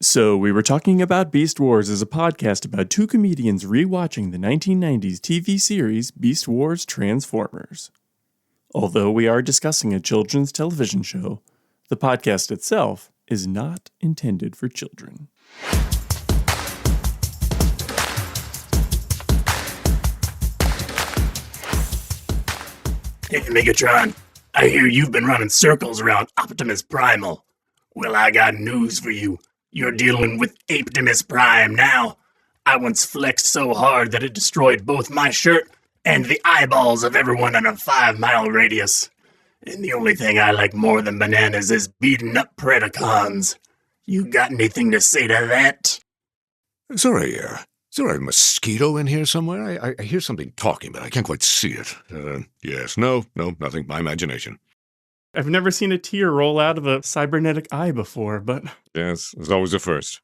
So we were talking about Beast Wars as a podcast about two comedians rewatching the 1990s TV series Beast Wars Transformers. Although we are discussing a children's television show, the podcast itself is not intended for children. Hey, Megatron, I hear you've been running circles around Optimus Primal. Well, I got news for you. You're dealing with Apetimus Prime now. I once flexed so hard that it destroyed both my shirt and the eyeballs of everyone in a 5-mile radius. And the only thing I like more than bananas is beating up Predacons. You got anything to say to that? Sorry, is there a mosquito in here somewhere? I hear something talking, but I can't quite see it. Yes, no, nothing. My imagination. I've never seen a tear roll out of a cybernetic eye before, but... Yes, it's always a first.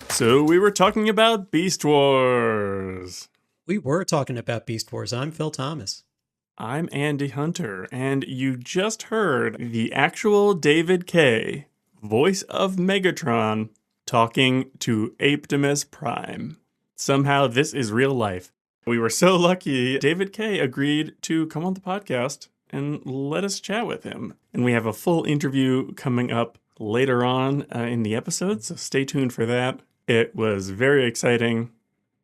So we were talking about Beast Wars. We were talking about Beast Wars. I'm Phil Thomas. I'm Andy Hunter, and you just heard the actual David Kaye, voice of Megatron, talking to Apetimus Prime. Somehow this is real life. We were so lucky David Kaye agreed to come on the podcast and let us chat with him. And we have a full interview coming up later on in the episode, so stay tuned for that. It was very exciting.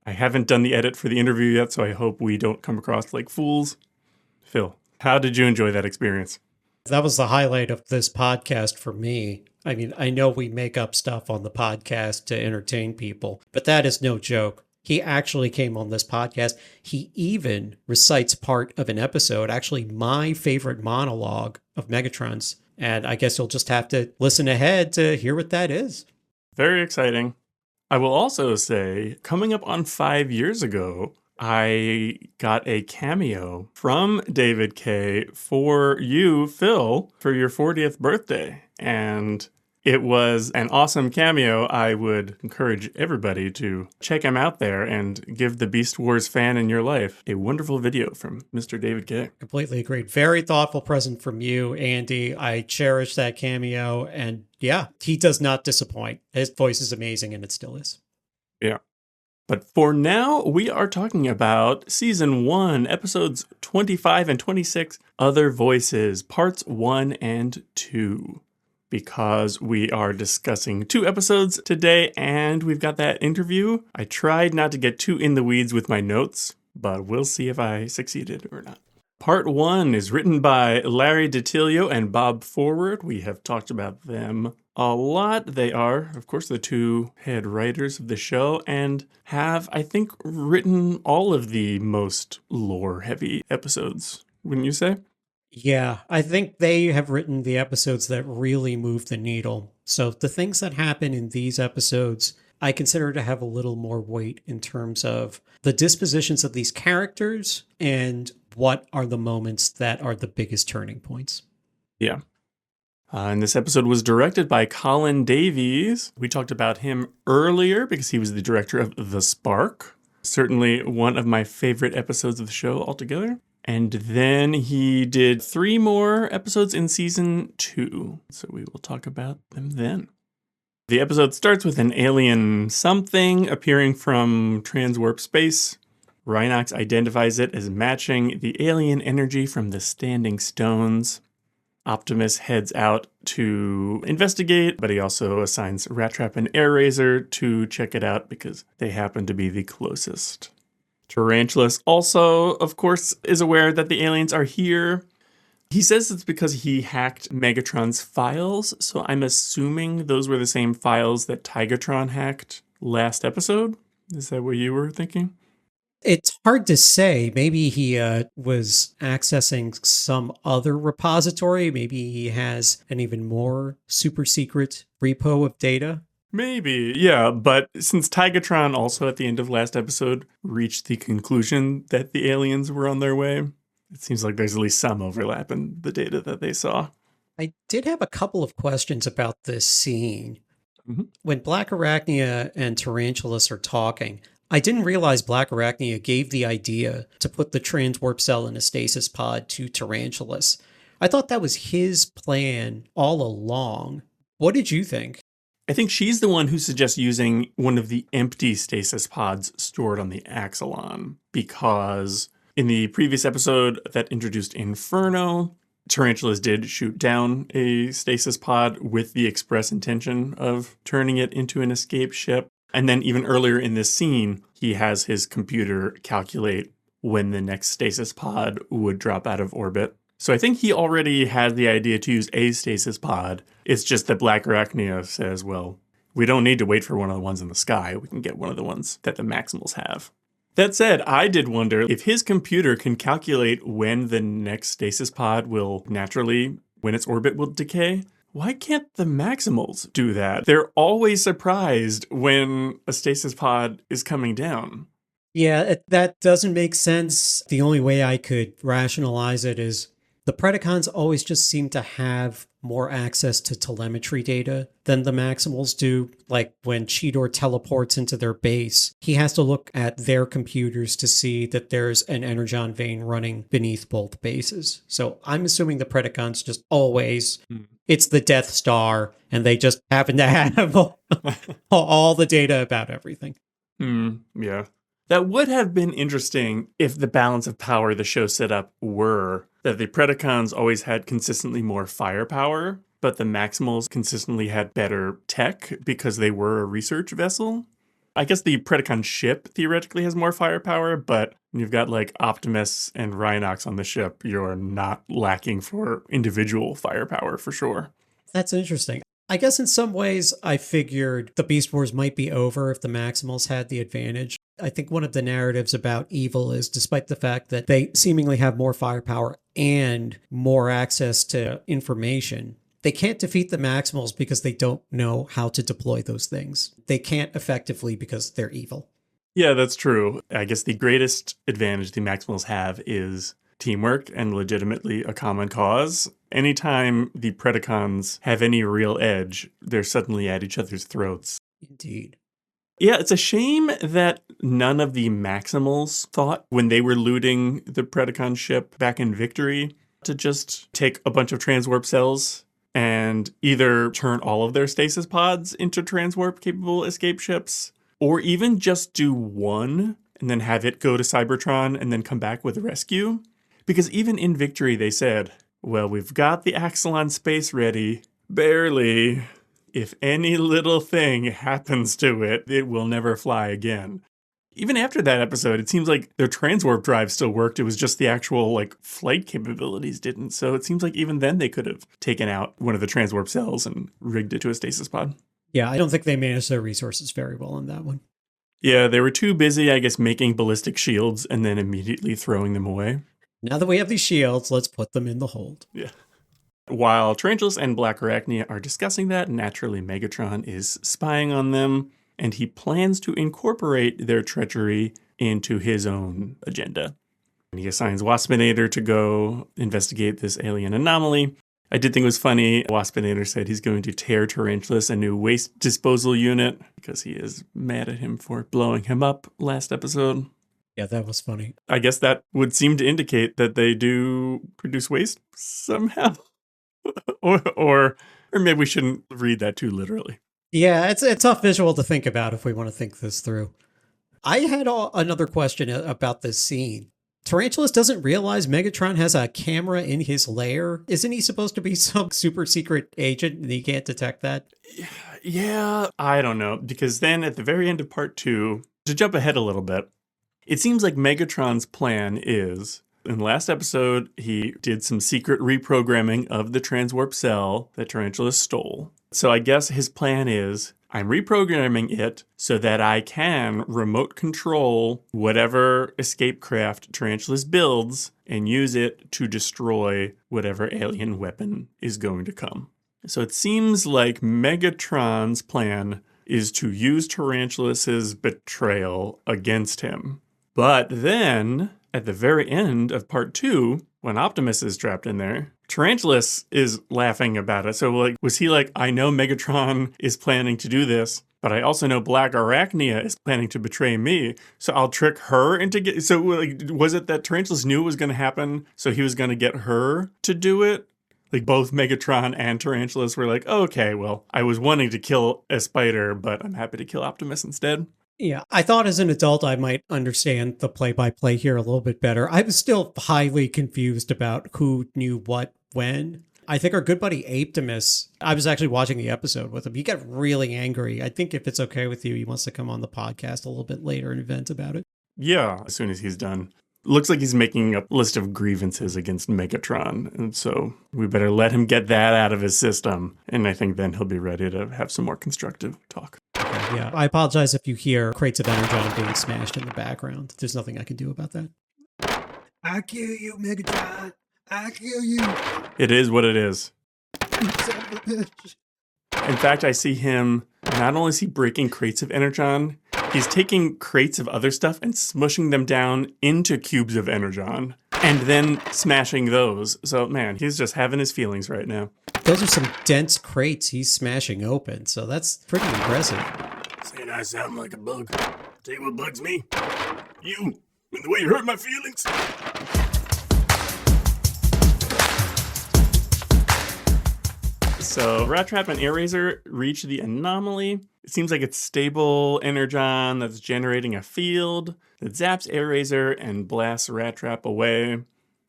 I haven't done the edit for the interview yet, so I hope we don't come across like fools. Phil, how did you enjoy that experience? That was the highlight of this podcast for me. I mean, I know we make up stuff on the podcast to entertain people, but that is no joke. He actually came on this podcast. He even recites part of an episode, actually my favorite monologue of Megatron's. And I guess you'll just have to listen ahead to hear what that is. Very exciting. I will also say, coming up on 5 years ago, I got a cameo from David Kaye for you, Phil, for your 40th birthday. And it was an awesome cameo. I would encourage everybody to check him out there and give the Beast Wars fan in your life a wonderful video from Mr. David Kaye. Completely agreed. Very thoughtful present from you, Andy. I cherish that cameo. And yeah, he does not disappoint. His voice is amazing, and it still is. Yeah. But for now, we are talking about Season 1, Episodes 25 and 26, Other Voices, Parts 1 and 2. Because we are discussing 2 episodes today, and we've got that interview. I tried not to get too in the weeds with my notes, but we'll see if I succeeded or not. Part 1 is written by Larry DiTilio and Bob Forward. We have talked about them a lot. They are, of course, the 2 head writers of the show and have, I think, written all of the most lore-heavy episodes, wouldn't you say? Yeah, I think they have written the episodes that really move the needle. So the things that happen in these episodes, I consider to have a little more weight in terms of the dispositions of these characters and what are the moments that are the biggest turning points. Yeah. And this episode was directed by Colin Davies. We talked about him earlier because he was the director of The Spark. Certainly one of my favorite episodes of the show altogether. And then he did 3 more episodes in Season 2. So we will talk about them then. The episode starts with an alien something appearing from transwarp space. Rhinox identifies it as matching the alien energy from the standing stones. Optimus heads out to investigate, but he also assigns Rat Trap and Air Razor to check it out because they happen to be the closest. Tarantulas also, of course, is aware that the aliens are here. He says it's because he hacked Megatron's files, so I'm assuming those were the same files that Tigatron hacked last episode. Is that what you were thinking? It's hard to say. Maybe he was accessing some other repository. Maybe he has an even more super secret repo of data. Maybe, yeah, but since Tigatron also at the end of last episode reached the conclusion that the aliens were on their way, it seems like there's at least some overlap in the data that they saw. I did have a couple of questions about this scene. Mm-hmm. When Black Arachnia and Tarantulas are talking, I didn't realize Black Arachnia gave the idea to put the transwarp cell in a stasis pod to Tarantulas. I thought that was his plan all along. What did you think? I think she's the one who suggests using one of the empty stasis pods stored on the Axelon, because in the previous episode that introduced Inferno, Tarantulas did shoot down a stasis pod with the express intention of turning it into an escape ship. And then even earlier in this scene, he has his computer calculate when the next stasis pod would drop out of orbit. So I think he already had the idea to use a stasis pod. It's just that Black Arachnia says, well, we don't need to wait for one of the ones in the sky. We can get one of the ones that the Maximals have. That said, I did wonder if his computer can calculate when the next stasis pod will naturally, when its orbit will decay. Why can't the Maximals do that? They're always surprised when a stasis pod is coming down. Yeah, that doesn't make sense. The only way I could rationalize it is the Predacons always just seem to have more access to telemetry data than the Maximals do. Like when Cheetor teleports into their base, he has to look at their computers to see that there's an energon vein running beneath both bases. So I'm assuming the Predacons just always, it's the Death Star, and they just happen to have all the data about everything. Yeah. That would have been interesting if the balance of power the show set up were that the Predacons always had consistently more firepower, but the Maximals consistently had better tech because they were a research vessel. I guess the Predacon ship theoretically has more firepower, but when you've got like Optimus and Rhinox on the ship, you're not lacking for individual firepower for sure. That's interesting. I guess in some ways I figured the Beast Wars might be over if the Maximals had the advantage. I think one of the narratives about evil is, despite the fact that they seemingly have more firepower and more access to information, they can't defeat the Maximals because they don't know how to deploy those things. They can't effectively because they're evil. Yeah, that's true. I guess the greatest advantage the Maximals have is teamwork and legitimately a common cause. Anytime the Predacons have any real edge, they're suddenly at each other's throats. Indeed. Yeah, it's a shame that none of the Maximals thought when they were looting the Predacon ship back in Victory to just take a bunch of transwarp cells and either turn all of their stasis pods into transwarp-capable escape ships, or even just do one and then have it go to Cybertron and then come back with a rescue. Because even in Victory, they said, well, we've got the Axelon space ready, barely. If any little thing happens to it, it will never fly again. Even after that episode, it seems like their transwarp drive still worked. It was just the actual flight capabilities didn't. So it seems like even then they could have taken out one of the transwarp cells and rigged it to a stasis pod. Yeah, I don't think they managed their resources very well on that one. Yeah, they were too busy, I guess, making ballistic shields and then immediately throwing them away. Now that we have these shields, let's put them in the hold. Yeah. While Tarantulas and Black Arachnia are discussing that, naturally Megatron is spying on them, and he plans to incorporate their treachery into his own agenda. And he assigns Waspinator to go investigate this alien anomaly. I did think it was funny. Waspinator said he's going to tear Tarantulas a new waste disposal unit because he is mad at him for blowing him up last episode. Yeah, that was funny. I guess that would seem to indicate that they do produce waste somehow. or maybe we shouldn't read that too literally. Yeah, it's a tough visual to think about if we want to think this through. I had another question about this scene. Tarantulas doesn't realize Megatron has a camera in his lair. Isn't he supposed to be some super secret agent and he can't detect that? Yeah, I don't know. Because then at the very end of part 2, to jump ahead a little bit, it seems like Megatron's plan is, in the last episode, he did some secret reprogramming of the transwarp cell that Tarantulas stole. So I guess his plan is, I'm reprogramming it so that I can remote control whatever escape craft Tarantulas builds and use it to destroy whatever alien weapon is going to come. So it seems like Megatron's plan is to use Tarantulas' betrayal against him. But then, at the very end of part 2, when Optimus is trapped in there, Tarantulas is laughing about it. So was he like, I know Megatron is planning to do this. But I also know Black Arachnia is planning to betray me, so I'll trick her into get. So, like, was it that Tarantulas knew it was going to happen, so he was going to get her to do it? Like, both Megatron and Tarantulas were like, okay, well, I was wanting to kill a spider, but I'm happy to kill Optimus instead. Yeah, I thought as an adult I might understand the play-by-play here a little bit better. I was still highly confused about who knew what when. I think our good buddy Apetimus, I was actually watching the episode with him. He got really angry. I think if it's okay with you, he wants to come on the podcast a little bit later and vent about it. Yeah, as soon as he's done. Looks like he's making a list of grievances against Megatron, and so we better let him get that out of his system. And I think then he'll be ready to have some more constructive talk. Okay, yeah, I apologize if you hear crates of Energon being smashed in the background. There's nothing I can do about that. I kill you, Megatron. I kill you. It is what it is. In fact, I see him, not only is he breaking crates of Energon, he's taking crates of other stuff and smushing them down into cubes of Energon and then smashing those. So, man, he's just having his feelings right now. Those are some dense crates he's smashing open, so that's pretty impressive. Saying I sound like a bug. Tell you what bugs me. You, and the way you hurt my feelings. So Rat Trap and Air Razor reach the anomaly. It seems like it's stable Energon that's generating a field that zaps Air Razor and blasts Rat Trap away.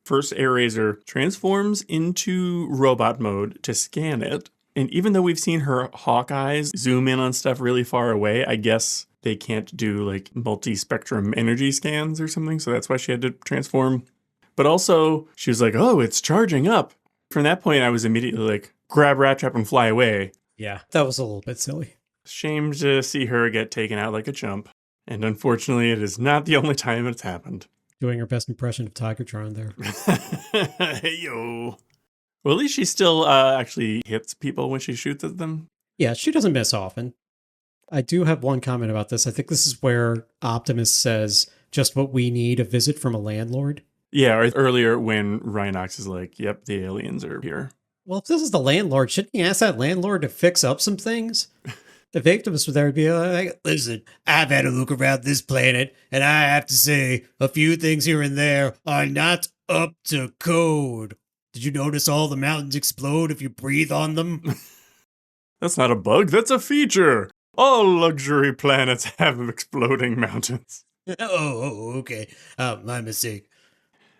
First, Air Razor transforms into robot mode to scan it. And even though we've seen her hawk eyes zoom in on stuff really far away, I guess they can't do like multi-spectrum energy scans or something. So that's why she had to transform. But also, she was like, oh, it's charging up. From that point, I was immediately like, grab Rat Trap and fly away. Yeah, that was a little bit silly. Shame to see her get taken out like a chump. And unfortunately, it is not the only time it's happened. Doing her best impression of Tigertron there. Hey, yo. Well, at least she still actually hits people when she shoots at them. Yeah, she doesn't miss often. I do have one comment about this. I think this is where Optimus says, just what we need, a visit from a landlord. Yeah, or earlier when Rhinox is like, yep, the aliens are here. Well, if this is the landlord, shouldn't he ask that landlord to fix up some things? If Apetimus were there, he'd be like, listen, I've had a look around this planet, and I have to say, a few things here and there are not up to code. Did you notice all the mountains explode if you breathe on them? That's not a bug, that's a feature. All luxury planets have exploding mountains. Okay. My mistake.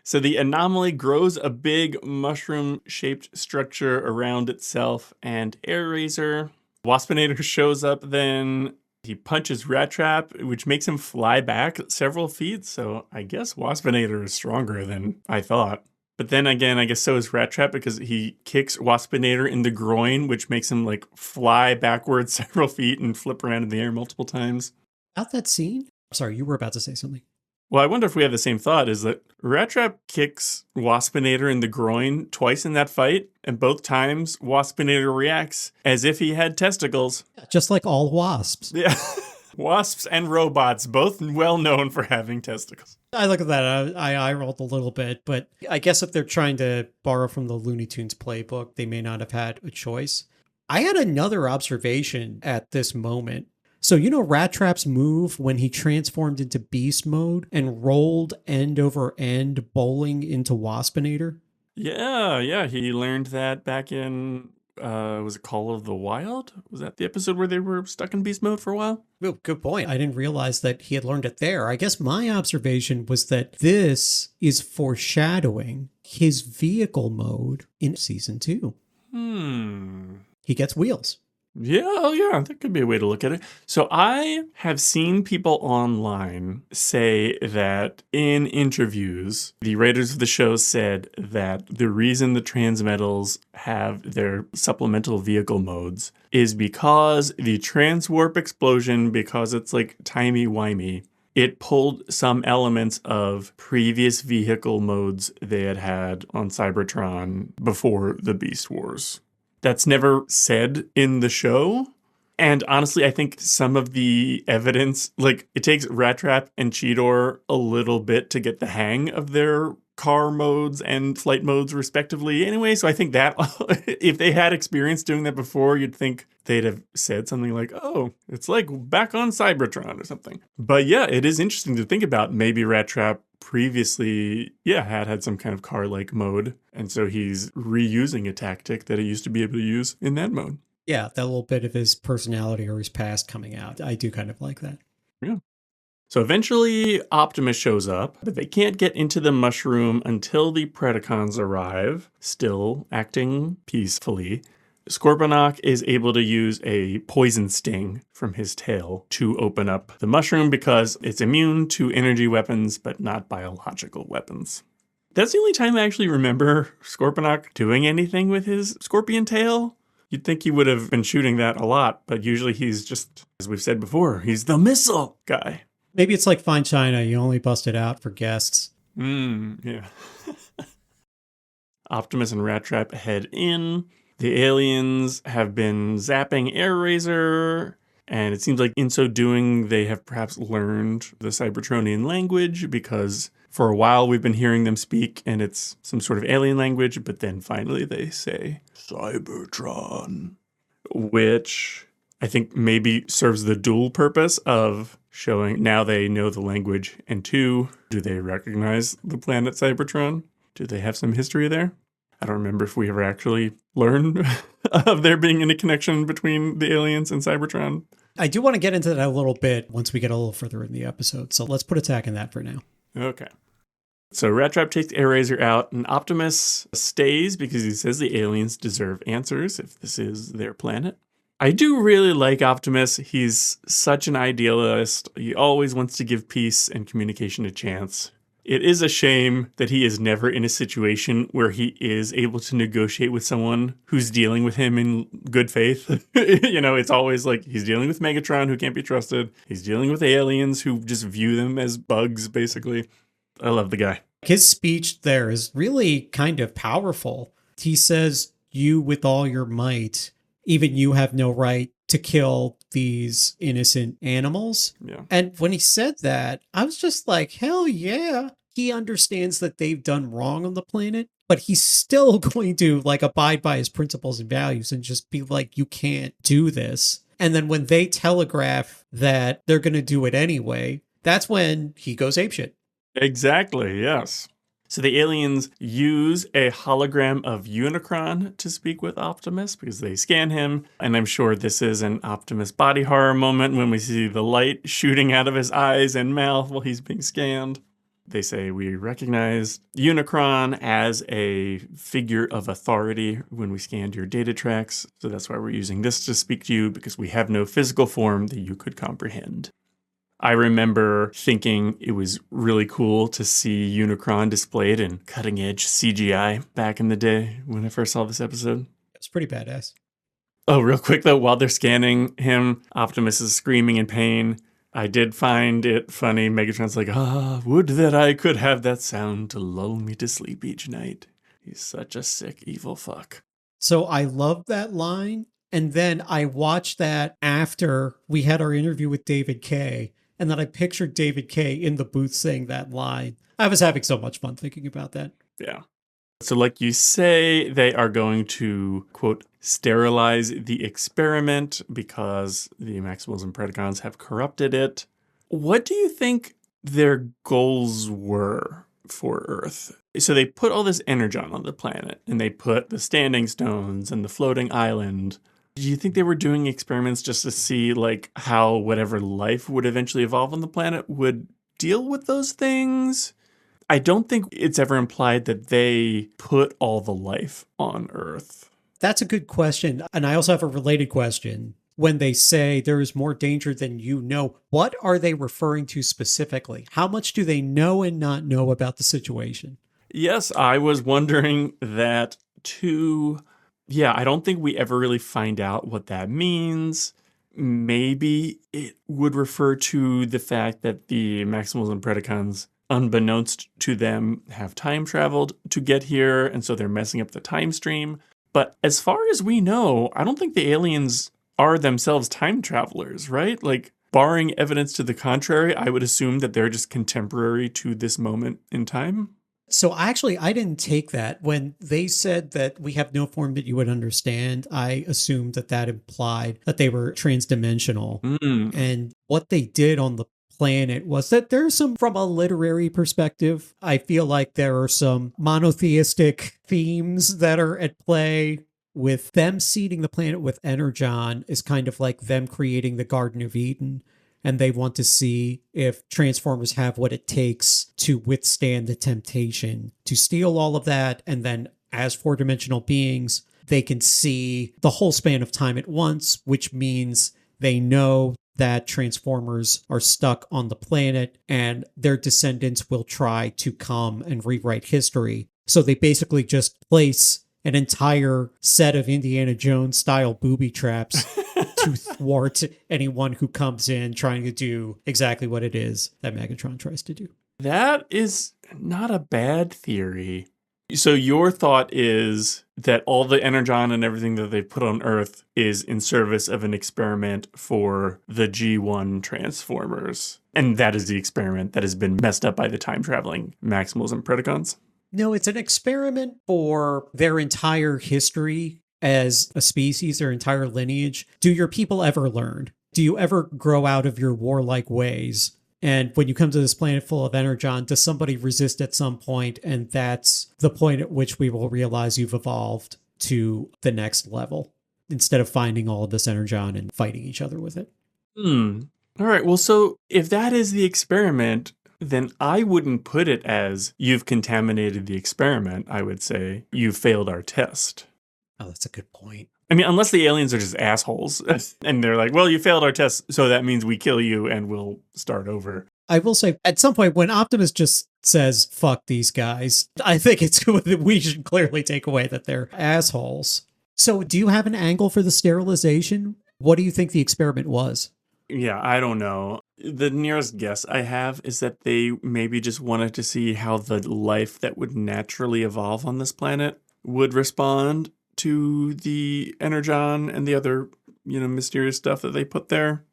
So the anomaly grows a big mushroom-shaped structure around itself and Air Razor. Waspinator shows up then. He punches Rat Trap, which makes him fly back several feet. So I guess Waspinator is stronger than I thought. But then again, I guess so is Rat Trap because he kicks Waspinator in the groin, which makes him like fly backwards several feet and flip around in the air multiple times. About that scene? Sorry, you were about to say something. Well, I wonder if we have the same thought, is that Rat Trap kicks Waspinator in the groin twice in that fight, and both times Waspinator reacts as if he had testicles. Just like all wasps. Yeah. Wasps and robots, both well known for having testicles. I look at that, I rolled a little bit, but I guess if they're trying to borrow from the Looney Tunes playbook, they may not have had a choice. I had another observation at this moment. So, you know, Rat Trap's move when he transformed into beast mode and rolled end over end bowling into Waspinator? Yeah, he learned that back in, was it Call of the Wild? Was that the episode where they were stuck in beast mode for a while? Oh, good point. I didn't realize that he had learned it there. I guess my observation was that this is foreshadowing his vehicle mode in season 2. He gets wheels. Yeah, that could be a way to look at it. So I have seen people online say that in interviews, the writers of the show said that the reason the Transmetals have their supplemental vehicle modes is because the transwarp explosion, because it's like timey-wimey, it pulled some elements of previous vehicle modes they had on Cybertron before the Beast Wars. That's never said in the show. And honestly, I think some of the evidence, like it takes Rat Trap and Cheetor a little bit to get the hang of their car modes and flight modes respectively anyway. So I think that if they had experience doing that before, you'd think they'd have said something like, oh, it's like back on Cybertron or something. But yeah, it is interesting to think about. Maybe Rat Trap previously, had some kind of car-like mode. And so he's reusing a tactic that he used to be able to use in that mode. Yeah, that little bit of his personality or his past coming out. I do kind of like that. Yeah. So eventually Optimus shows up, but they can't get into the mushroom until the Predacons arrive, still acting peacefully. Scorponok is able to use a poison sting from his tail to open up the mushroom because it's immune to energy weapons, but not biological weapons. That's the only time I actually remember Scorponok doing anything with his scorpion tail. You'd think he would have been shooting that a lot, but usually he's just, as we've said before, he's the missile guy. Maybe it's like Fine China. You only bust it out for guests. Yeah. Optimus and Rat Trap head in. The aliens have been zapping Air Razor, and it seems like in so doing, they have perhaps learned the Cybertronian language because for a while we've been hearing them speak and it's some sort of alien language, but then finally they say Cybertron, which I think maybe serves the dual purpose of showing now they know the language, and two, do they recognize the planet Cybertron? Do they have some history there? I don't remember if we ever actually learned of there being any connection between the aliens and Cybertron. I do want to get into that a little bit once we get a little further in the episode, so let's put a tack in that for now. Okay. So Rat Trap takes Air Razor out, and Optimus stays because he says the aliens deserve answers if this is their planet. I do really like Optimus. He's such an idealist. He always wants to give peace and communication a chance. It is a shame that he is never in a situation where he is able to negotiate with someone who's dealing with him in good faith. It's always like he's dealing with Megatron, who can't be trusted. He's dealing with aliens who just view them as bugs, basically. I love the guy. His speech there is really kind of powerful. He says, you with all your might, even you have no right to kill these innocent animals. Yeah. And when he said that, I was just like, hell yeah. He understands that they've done wrong on the planet, but he's still going to abide by his principles and values and just be like, you can't do this. And then when they telegraph that they're going to do it anyway, that's when he goes apeshit. Exactly, yes. So the aliens use a hologram of Unicron to speak with Optimus because they scan him. And I'm sure this is an Optimus body horror moment when we see the light shooting out of his eyes and mouth while he's being scanned. They say we recognize Unicron as a figure of authority when we scanned your data tracks. So that's why we're using this to speak to you, because we have no physical form that you could comprehend. I remember thinking it was really cool to see Unicron displayed in cutting-edge CGI back in the day when I first saw this episode. It's pretty badass. Oh, real quick though, while they're scanning him, Optimus is screaming in pain. I did find it funny. Megatron's like, would that I could have that sound to lull me to sleep each night. He's such a sick, evil fuck. So I love that line. And then I watched that after we had our interview with David Kaye. And then I pictured David Kaye in the booth saying that line. I was having so much fun thinking about that. Yeah. So like you say, they are going to, quote, sterilize the experiment because the Maximals and Predacons have corrupted it. What do you think their goals were for Earth? So they put all this energon on the planet, and they put the standing stones and the floating island. Do you think they were doing experiments just to see how whatever life would eventually evolve on the planet would deal with those things? I don't think it's ever implied that they put all the life on Earth. That's a good question. And I also have a related question. When they say there is more danger than you know, what are they referring to specifically? How much do they know and not know about the situation? Yes, I was wondering that too. Yeah, I don't think we ever really find out what that means. Maybe it would refer to the fact that the Maximals and Predacons, unbeknownst to them, have time traveled to get here, and so they're messing up the time stream. But as far as we know, I don't think the aliens are themselves time travelers, right? Barring evidence to the contrary, I would assume that they're just contemporary to this moment in time. So actually, I didn't take that. When they said that we have no form that you would understand, I assumed that that implied that they were transdimensional. And what they did on the planet was that there's some, from a literary perspective, I feel like there are some monotheistic themes that are at play. With them seeding the planet with Energon is kind of like them creating the Garden of Eden. And they want to see if Transformers have what it takes to withstand the temptation to steal all of that. And then as four-dimensional beings, they can see the whole span of time at once, which means they know that Transformers are stuck on the planet and their descendants will try to come and rewrite history. So they basically just place an entire set of Indiana Jones style booby traps to thwart anyone who comes in trying to do exactly what it is that Megatron tries to do. That is not a bad theory. So your thought is that all the Energon and everything that they put on Earth is in service of an experiment for the G1 Transformers. And that is the experiment that has been messed up by the time-traveling Maximals and Predacons? No, it's an experiment for their entire history as a species, their entire lineage. Do your people ever learn? Do you ever grow out of your warlike ways? And when you come to this planet full of Energon, does somebody resist at some point? And that's the point at which we will realize you've evolved to the next level instead of finding all of this Energon and fighting each other with it. All right. Well, so if that is the experiment, then I wouldn't put it as you've contaminated the experiment. I would say you failed our test. Oh, that's a good point. I mean, unless the aliens are just assholes and they're like, well, you failed our test, so that means we kill you and we'll start over. I will say, at some point, when Optimus just says, fuck these guys, I think it's we should clearly take away that they're assholes. So do you have an angle for the sterilization? What do you think the experiment was? Yeah, I don't know. The nearest guess I have is that they maybe just wanted to see how the life that would naturally evolve on this planet would respond to the Energon and the other, mysterious stuff that they put there.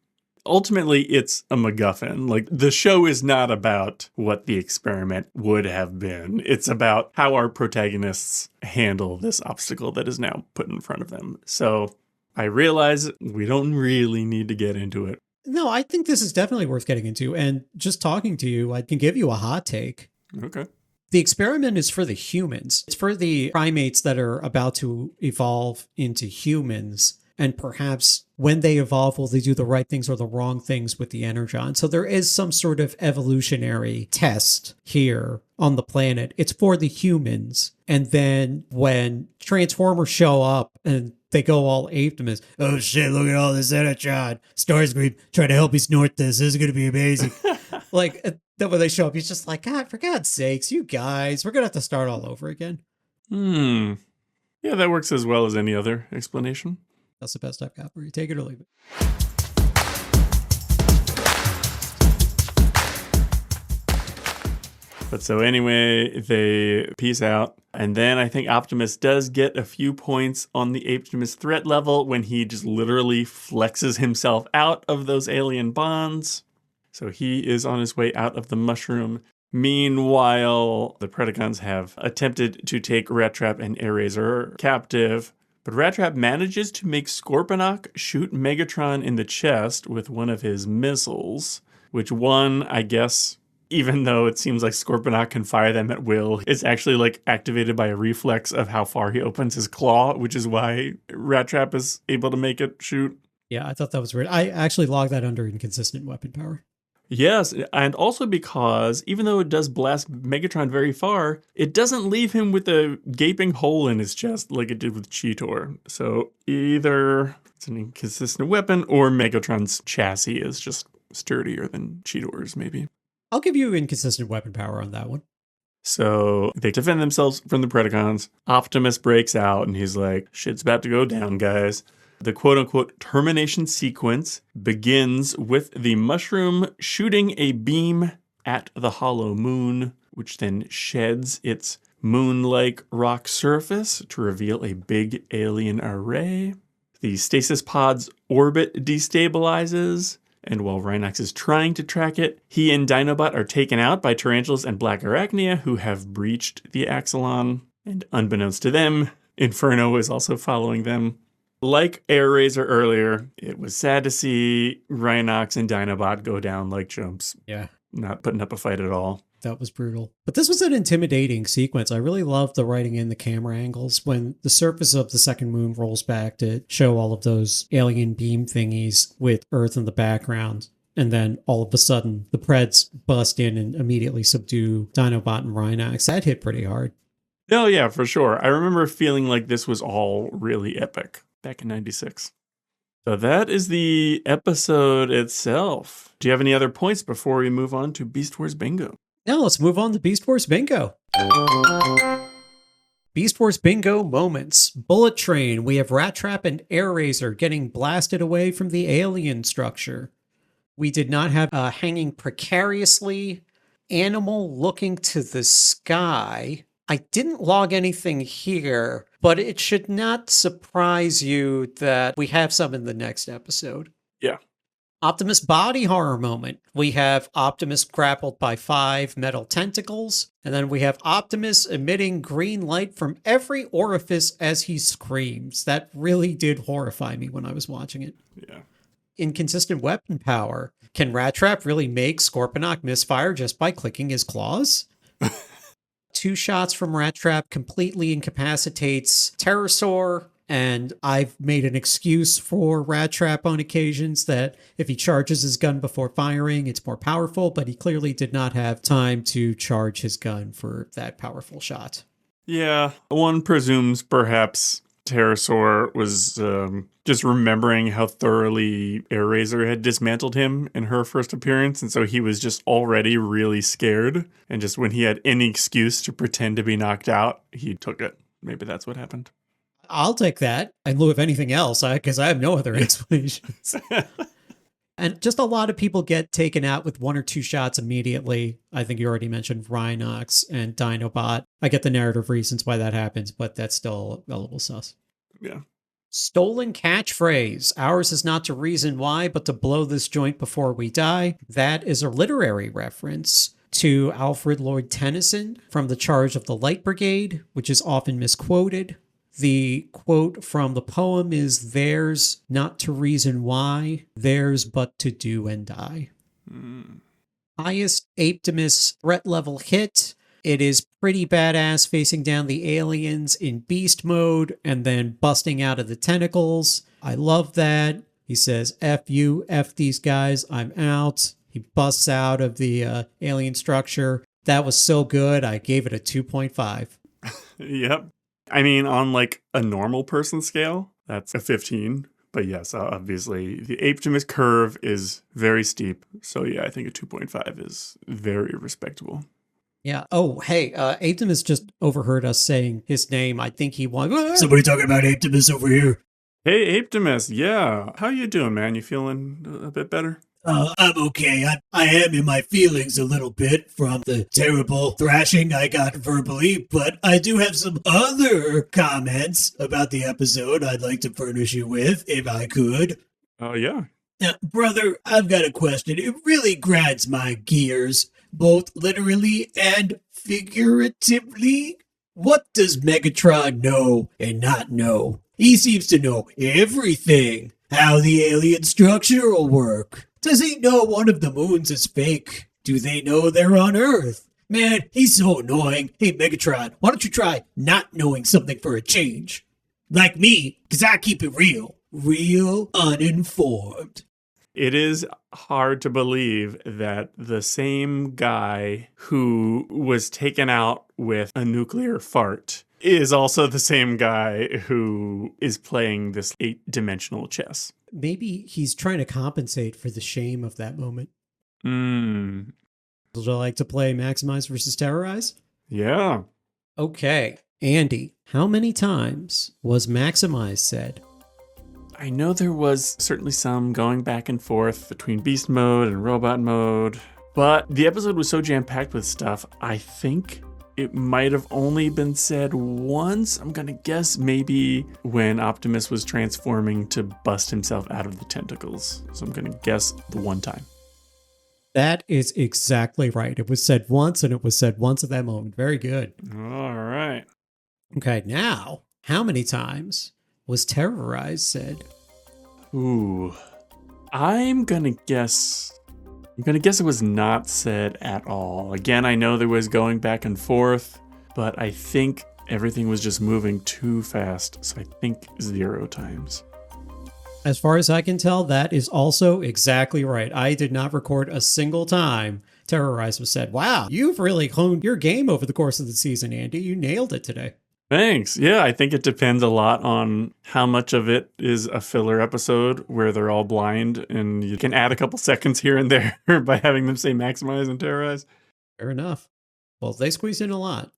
Ultimately, it's a MacGuffin. Like, the show is not about what the experiment would have been. It's about how our protagonists handle this obstacle that is now put in front of them. So I realize we don't really need to get into it. No, I think this is definitely worth getting into. And just talking to you, I can give you a hot take. Okay. The experiment is for the humans. It's for the primates that are about to evolve into humans. And perhaps when they evolve, will they do the right things or the wrong things with the Energon? So there is some sort of evolutionary test here on the planet. It's for the humans. And then when Transformers show up and they go all Apetimus, oh shit, look at all this Energon. Starscream, try to help me snort this. This is going to be amazing. Then when they show up, he's just like, God, for God's sakes, you guys, we're going to have to start all over again. Yeah, that works as well as any other explanation. That's the best I've got for you. Take it or leave it. But so anyway, they peace out. And then I think Optimus does get a few points on the Apetimus threat level when he just literally flexes himself out of those alien bonds. So he is on his way out of the mushroom. Meanwhile, the Predacons have attempted to take Rat Trap and Eraser captive. But Rat Trap manages to make Scorponok shoot Megatron in the chest with one of his missiles, which I guess, even though it seems like Scorponok can fire them at will, it's actually activated by a reflex of how far he opens his claw, which is why Rat Trap is able to make it shoot. Yeah, I thought that was weird. I actually logged that under inconsistent weapon power. Yes, and also because even though it does blast Megatron very far, it doesn't leave him with a gaping hole in his chest like it did with Cheetor. So either it's an inconsistent weapon or Megatron's chassis is just sturdier than Cheetor's, maybe. I'll give you inconsistent weapon power on that one. So they defend themselves from the Predacons. Optimus breaks out and he's like, shit's about to go down, guys. The quote-unquote termination sequence begins with the mushroom shooting a beam at the hollow moon, which then sheds its moon-like rock surface to reveal a big alien array. The stasis pod's orbit destabilizes, And while Rhinox is trying to track it, he and Dinobot are taken out by tarantulas and Black Arachnia, who have breached the Axelon. And unbeknownst to them, Inferno is also following them. Like Air Razor earlier, it was sad to see Rhinox and Dinobot go down like chumps. Yeah. Not putting up a fight at all. That was brutal. But this was an intimidating sequence. I really loved the writing in the camera angles when the surface of the second moon rolls back to show all of those alien beam thingies with Earth in the background. And then all of a sudden, the Preds bust in and immediately subdue Dinobot and Rhinox. That hit pretty hard. Oh, yeah, for sure. I remember feeling like this was all really epic back in 96. So that is the episode itself. Do you have any other points before we move on to Beast Wars Bingo? Now let's move on to Beast Wars Bingo. Beast Wars Bingo moments. Bullet Train. We have Rat Trap and Air Razor getting blasted away from the alien structure. We did not have hanging precariously. Animal looking to the sky. I didn't log anything here, but it should not surprise you that we have some in the next episode. Yeah. Optimus body horror moment. We have Optimus grappled by 5 metal tentacles, and then we have Optimus emitting green light from every orifice as he screams. That really did horrify me when I was watching it. Yeah. Inconsistent weapon power. Can Rat Trap really make Scorponok misfire just by clicking his claws? 2 shots from Rat Trap completely incapacitates Pterosaur. And I've made an excuse for Rat Trap on occasions that if he charges his gun before firing, it's more powerful, but he clearly did not have time to charge his gun for that powerful shot. Yeah, one presumes perhaps Pterosaur was just remembering how thoroughly Air Razor had dismantled him in her first appearance, and so he was just already really scared, and just when he had any excuse to pretend to be knocked out, he took it. Maybe that's what happened. I'll take that in lieu of anything else, because I have no other explanations. And just a lot of people get taken out with 1 or 2 shots immediately. I think you already mentioned Rhinox and Dinobot. I get the narrative reasons why that happens, but that's still a little sus. Yeah. Stolen catchphrase. Ours is not to reason why, but to blow this joint before we die. That is a literary reference to Alfred Lord Tennyson from The Charge of the Light Brigade, which is often misquoted. The quote from the poem is, "Theirs not to reason why, theirs but to do and die." Highest Apetimus threat level hit. It is pretty badass facing down the aliens in beast mode and then busting out of the tentacles. I love that. He says, "F you, F these guys, I'm out." He busts out of the alien structure. That was so good, I gave it a 2.5. Yep. I mean, on like a normal person scale, that's a 15. But yes, obviously, the Apetimus curve is very steep. So yeah, I think a 2.5 is very respectable. Yeah. Oh, hey, Apetimus just overheard us saying his name. I think he wanted... Somebody talking about Aptimus over here. Hey, Apetimus, yeah. How you doing, man? You feeling a bit better? I'm okay. I am in my feelings a little bit from the terrible thrashing I got verbally, but I do have some other comments about the episode I'd like to furnish you with, if I could. Yeah. Now, brother, I've got a question. It really grinds my gears, both literally and figuratively. What does Megatron know and not know? He seems to know everything. How the alien structure will work. Does he know one of the moons is fake? Do they know they're on Earth? Man, he's so annoying. Hey, Megatron, why don't you try not knowing something for a change? Like me, because I keep it real. Real uninformed. It is hard to believe that the same guy who was taken out with a nuclear fart is also the same guy who is playing this 8-dimensional chess. Maybe he's trying to compensate for the shame of that moment. Would you like to play Maximize versus Terrorize? Yeah. Okay. Andy, how many times was Maximize said? I know there was certainly some going back and forth between beast mode and robot mode, but the episode was so jam-packed with stuff, I think it might have only been said once. I'm going to guess maybe when Optimus was transforming to bust himself out of the tentacles. So I'm going to guess the one time. That is exactly right. It was said once, and it was said once at that moment. Very good. All right. Okay, now, how many times was terrorize said? Ooh. I'm going to guess it was not said at all. Again, I know there was going back and forth, but I think everything was just moving too fast. So I think 0 times. As far as I can tell, that is also exactly right. I did not record a single time terrorize was said. Wow, you've really honed your game over the course of the season, Andy. You nailed it today. Thanks. Yeah, I think it depends a lot on how much of it is a filler episode where they're all blind and you can add a couple seconds here and there by having them say maximize and terrorize. Fair enough. Well, they squeeze in a lot.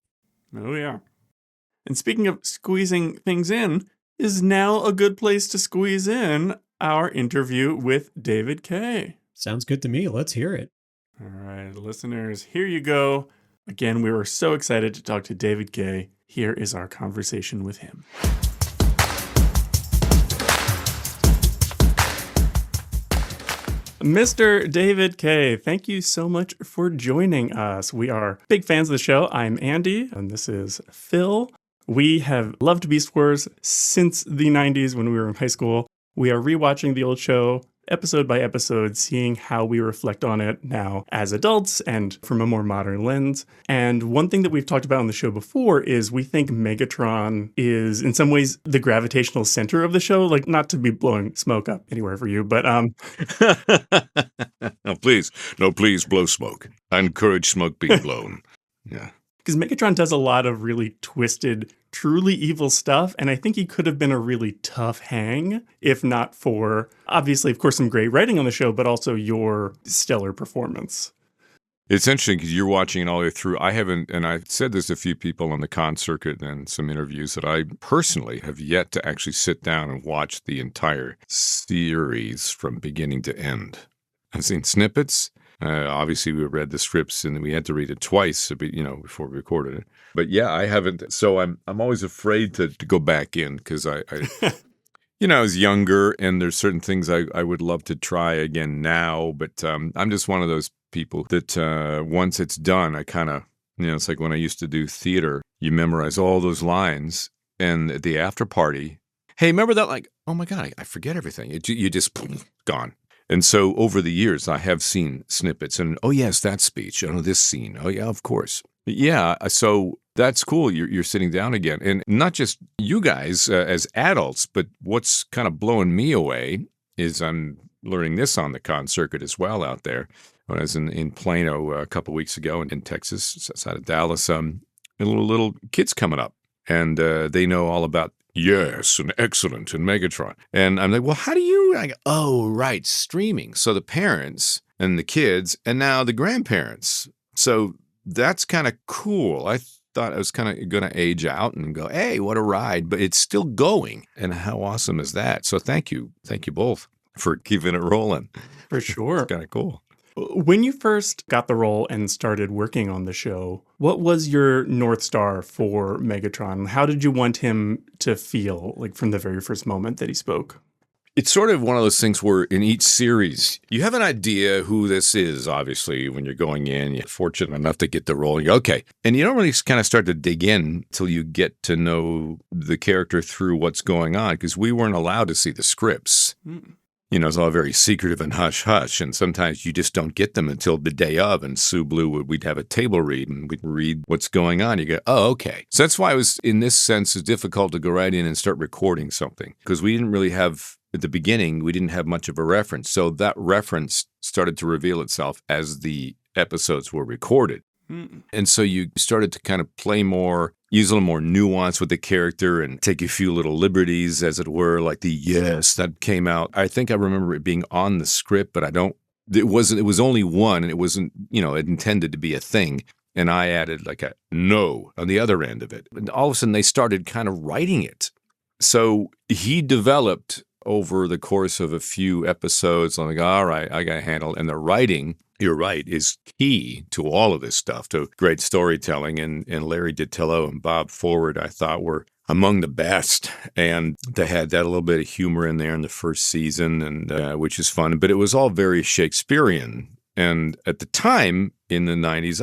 Oh, yeah. And speaking of squeezing things in, is now a good place to squeeze in our interview with David Kaye. Sounds good to me. Let's hear it. All right, listeners, here you go. Again, we were so excited to talk to David Kaye. Here is our conversation with him. Mr. David Kaye, thank you so much for joining us. We are big fans of the show. I'm Andy, and this is Phil. We have loved Beast Wars since the 90s when we were in high school. We are rewatching the old show episode by episode, seeing how we reflect on it now as adults and from a more modern lens. And one thing that we've talked about on the show before is we think Megatron is in some ways the gravitational center of the show. Like, not to be blowing smoke up anywhere for you, but No, please blow smoke. I encourage smoke being blown. Yeah. Because Megatron does a lot of really twisted, truly evil stuff, and I think he could have been a really tough hang, if not for, obviously, of course, some great writing on the show, but also your stellar performance. It's interesting because you're watching it all the way through. I haven't, and I've said this to a few people on the con circuit and some interviews, that I personally have yet to actually sit down and watch the entire series from beginning to end. I've seen snippets. Obviously, we read the scripts and we had to read it twice, before we recorded it. But yeah, I haven't. So I'm always afraid to go back in because I I was younger and there's certain things I would love to try again now. But I'm just one of those people that once it's done, I kind of, it's like when I used to do theater, you memorize all those lines and at the after party, hey, remember that? Like, oh my God, I forget everything. You just gone. And so over the years, I have seen snippets and, oh, yes, that speech. Oh, this scene. Oh, yeah, of course. Yeah, so that's cool. You're sitting down again. And not just you guys as adults, but what's kind of blowing me away is I'm learning this on the con circuit as well out there. When I was in Plano a couple weeks ago in Texas, outside of Dallas, little kids coming up. And they know all about yes, and excellent, and Megatron. And I'm like, well, how do you? I go, oh, right, streaming. So the parents and the kids, and now the grandparents. So that's kind of cool. I thought I was kind of going to age out and go, hey, what a ride. But it's still going. And how awesome is that? So thank you. Thank you both for keeping it rolling. For sure. It's kind of cool. When you first got the role and started working on the show, what was your North Star for Megatron? How did you want him to feel, like, from the very first moment that he spoke? It's sort of one of those things where in each series, you have an idea who this is, obviously, when you're going in. You're fortunate enough to get the role. You go, okay. And you don't really kind of start to dig in until you get to know the character through what's going on, because we weren't allowed to see the scripts. It's all very secretive and hush-hush, and sometimes you just don't get them until the day of, and Sue Blue we'd have a table read, and we'd read what's going on. You go, oh, okay. So that's why it was, in this sense, it's difficult to go right in and start recording something, because we didn't really have, at the beginning, we didn't have much of a reference. So that reference started to reveal itself as the episodes were recorded. And so you started to kind of play more, use a little more nuance with the character and take a few little liberties, as it were, like the yes that came out. I think I remember it being on the script, but it was only one, and it wasn't, it intended to be a thing. And I added like a no on the other end of it. And all of a sudden they started kind of writing it. So he developed over the course of a few episodes. I'm like, all right, I got to handle it. And the writing you're right, is key to all of this stuff, to great storytelling. And Larry Dittillo and Bob Forward, I thought, were among the best. And they had that little bit of humor in there in the first season, and which is fun. But it was all very Shakespearean. And at the time in the 90s,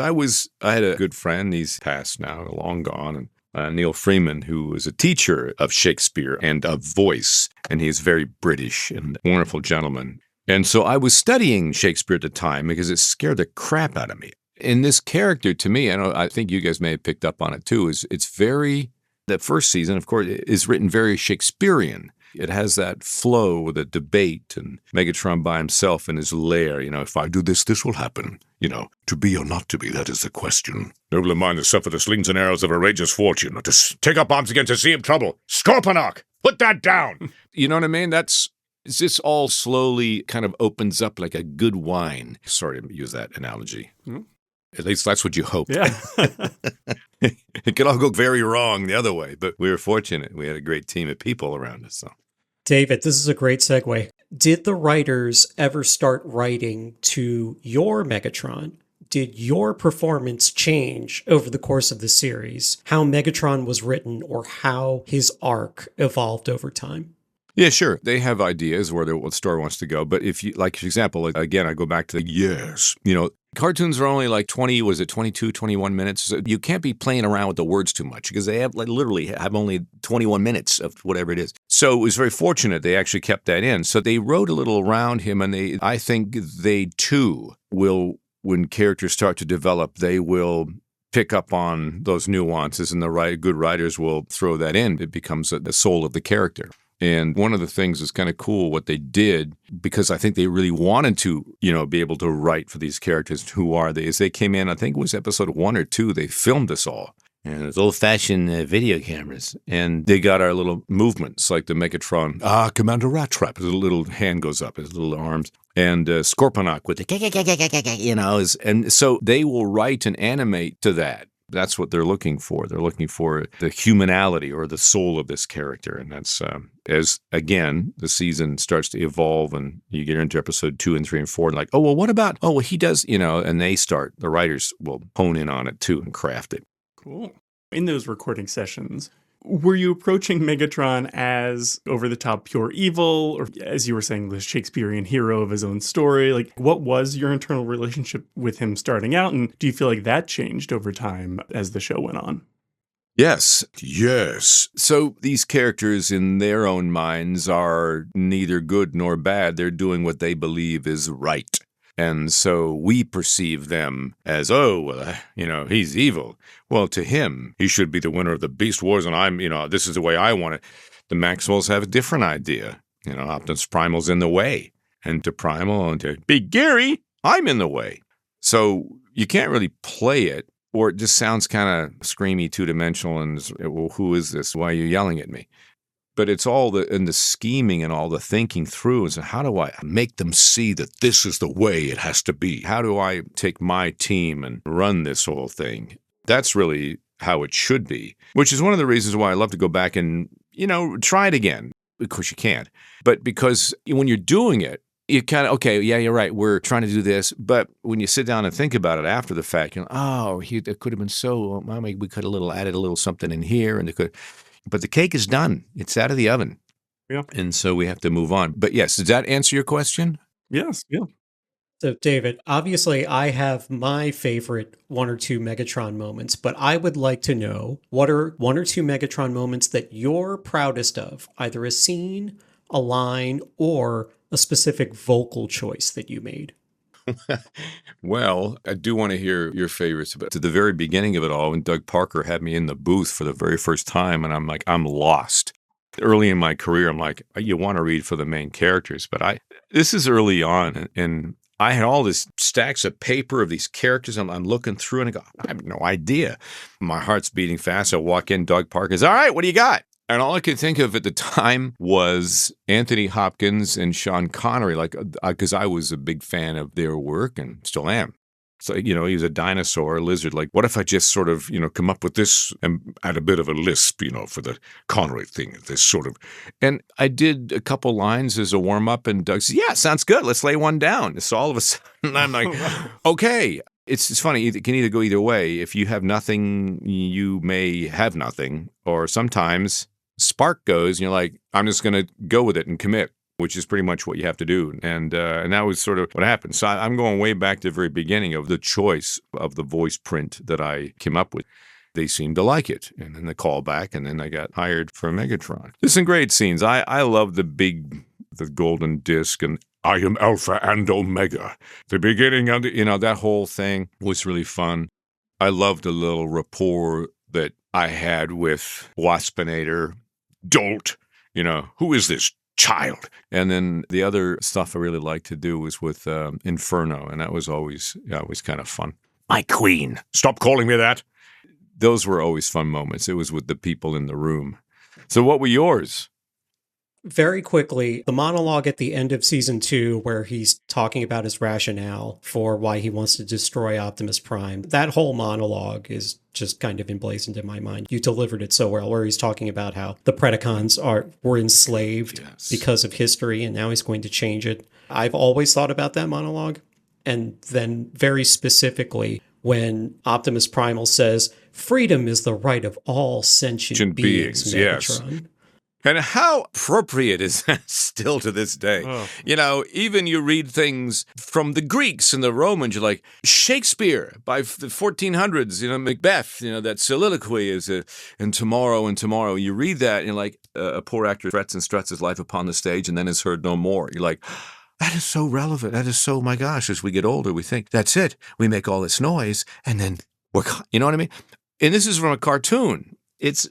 I had a good friend, he's passed now, long gone, and Neil Freeman, who was a teacher of Shakespeare and of voice. And he's very British and a wonderful gentleman. And so I was studying Shakespeare at the time because it scared the crap out of me. And this character, to me, I think you guys may have picked up on it too, that first season, of course, is written very Shakespearean. It has that flow, the debate, and Megatron by himself in his lair. If I do this, this will happen. To be or not to be, that is the question. Nobler mind to suffer the slings and arrows of a rageous fortune, or to take up arms against a sea of trouble. Scorponok, put that down. You know what I mean? It's just all slowly kind of opens up like a good wine. Sorry to use that analogy. Mm-hmm. At least that's what you hope. Yeah. It could all go very wrong the other way, but we were fortunate. We had a great team of people around us. So, David, this is a great segue. Did the writers ever start writing to your Megatron? Did your performance change over the course of the series? How Megatron was written or how his arc evolved over time? Yeah, sure. They have ideas what the story wants to go. But if you, like, for example, again, I go back to the years. Cartoons are only like 22, 21 minutes. So you can't be playing around with the words too much because they have literally have only 21 minutes of whatever it is. So it was very fortunate they actually kept that in. So they wrote a little around him, and I think they too will, when characters start to develop, they will pick up on those nuances, and the good writers will throw that in. It becomes the soul of the character. And one of the things that's kind of cool what they did, because I think they really wanted to, be able to write for these characters. Who are they? As they came in, I think it was episode 1 or 2, they filmed us all. And it was old-fashioned video cameras. And they got our little movements, like the Megatron, Commander Rat Trap. His little hand goes up, his little arms. And Scorponok with the, and so they will write and animate to that. That's what they're looking for. They're looking for the humanality or the soul of this character. And that's, as, again, the season starts to evolve and you get into episode 2 and 3 and 4, and like, what about, he does, and the writers will hone in on it too and craft it. Cool. In those recording sessions, were you approaching Megatron as over-the-top pure evil, or as you were saying, the Shakespearean hero of his own story? Like, what was your internal relationship with him starting out, and do you feel like that changed over time as the show went on? Yes. So these characters in their own minds are neither good nor bad. They're doing what they believe is right. And so we perceive them as, he's evil. Well, to him, he should be the winner of the Beast Wars, and this is the way I want it. The Maxwells have a different idea. Optimus Primal's in the way. And to Primal and to Big Gary, I'm in the way. So you can't really play it, or it just sounds kind of screamy, two-dimensional, and, who is this? Why are you yelling at me? But it's all in the scheming and all the thinking through is how do I make them see that this is the way it has to be? How do I take my team and run this whole thing? That's really how it should be, which is one of the reasons why I love to go back and, try it again. Of course you can't. But because when you're doing it, you kind of, okay, yeah, you're right. We're trying to do this. But when you sit down and think about it after the fact, it could have been so, we could have added a little something in here and it could. But the cake is done. It's out of the oven. Yeah. And so we have to move on. But yes, does that answer your question? Yes. Yeah. So, David, obviously I have my favorite 1 or 2 Megatron moments, but I would like to know what are 1 or 2 Megatron moments that you're proudest of, either a scene, a line, or a specific vocal choice that you made. Well, I do want to hear your favorites. But to the very beginning of it all, when Doug Parker had me in the booth for the very first time, and I'm like, I'm lost. Early in my career, I'm like, you want to read for the main characters. But this is early on, and I had all this stacks of paper of these characters. I'm looking through, and I go, I have no idea. My heart's beating fast. I walk in, Doug Parker's, all right, what do you got? And all I could think of at the time was Anthony Hopkins and Sean Connery, because I was a big fan of their work and still am. So, he was a dinosaur, a lizard. Like, what if I just sort of, come up with this and add a bit of a lisp, for the Connery thing, this sort of. And I did a couple lines as a warm up, and Doug said, "Yeah, sounds good. Let's lay one down." So all of a sudden, I'm like, okay. It's funny. It can either go either way. If you have nothing, you may have nothing. Or sometimes spark goes, and you're like, I'm just going to go with it and commit, which is pretty much what you have to do. And that was sort of what happened. So I'm going way back to the very beginning of the choice of the voice print that I came up with. They seemed to like it. And then the callback, and then I got hired for Megatron. There's some great scenes. I love the golden disc, and I am Alpha and Omega. The beginning of that whole thing was really fun. I loved the little rapport that I had with Waspinator. Dolt, who is this child? And then the other stuff I really liked to do was with Inferno, and that was always kind of fun. My queen. Stop calling me that. Those were always fun moments. It was with the people in the room. So what were yours? Very quickly, the monologue at the end of season 2 where he's talking about his rationale for why he wants to destroy Optimus Prime. That whole monologue is just kind of emblazoned in my mind. You delivered it so well, where he's talking about how the Predacons were enslaved because of history, and now he's going to change it. I've always thought about that monologue. And then very specifically, when Optimus Primal says, "Freedom is the right of all sentient beings, Megatron." Yes. And how appropriate is that still to this day? Oh. Even you read things from the Greeks and the Romans, you're like, Shakespeare by the 1400s, Macbeth, that soliloquy is and tomorrow. You read that and you're like, a poor actor threats and struts his life upon the stage and then is heard no more. You're like, that is so relevant. That is so, my gosh, as we get older, we think, that's it. We make all this noise and then you know what I mean? And this is from a cartoon. It's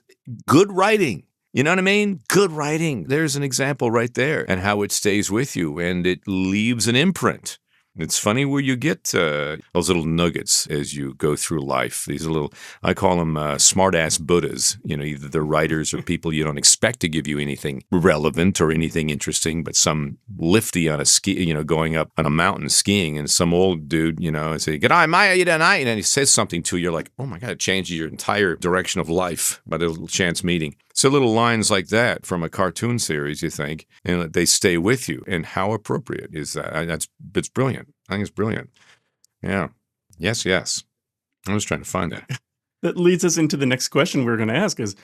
good writing. You know what I mean? Good writing. There's an example right there, and how it stays with you and it leaves an imprint. It's funny where you get those little nuggets as you go through life. These little, I call them smart-ass Buddhas. Either they're writers or people you don't expect to give you anything relevant or anything interesting, but some lifty on a ski, going up on a mountain skiing, and some old dude, say, "G'day, Maya, you tonight," and he says something to you. You're like, oh my God, it changes your entire direction of life by a little chance meeting. So little lines like that from a cartoon series, you think, and they stay with you. And how appropriate is that? It's brilliant. I think it's brilliant. Yeah. Yes. I was trying to find that. That leads us into the next question we're going to ask is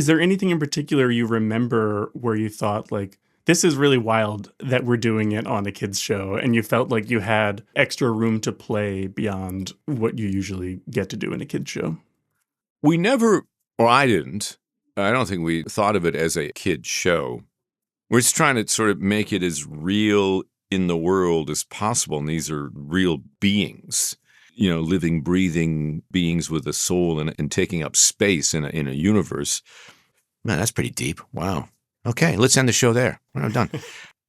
there anything in particular you remember where you thought, like, this is really wild that we're doing it on a kid's show, and you felt like you had extra room to play beyond what you usually get to do in a kid's show? We never, or I didn't, I don't think we thought of it as a kid's show. We're just trying to sort of make it as real in the world as possible. And these are real beings, living, breathing beings with a soul and taking up space in a universe. Man, that's pretty deep. Wow. Okay, let's end the show there. We're done.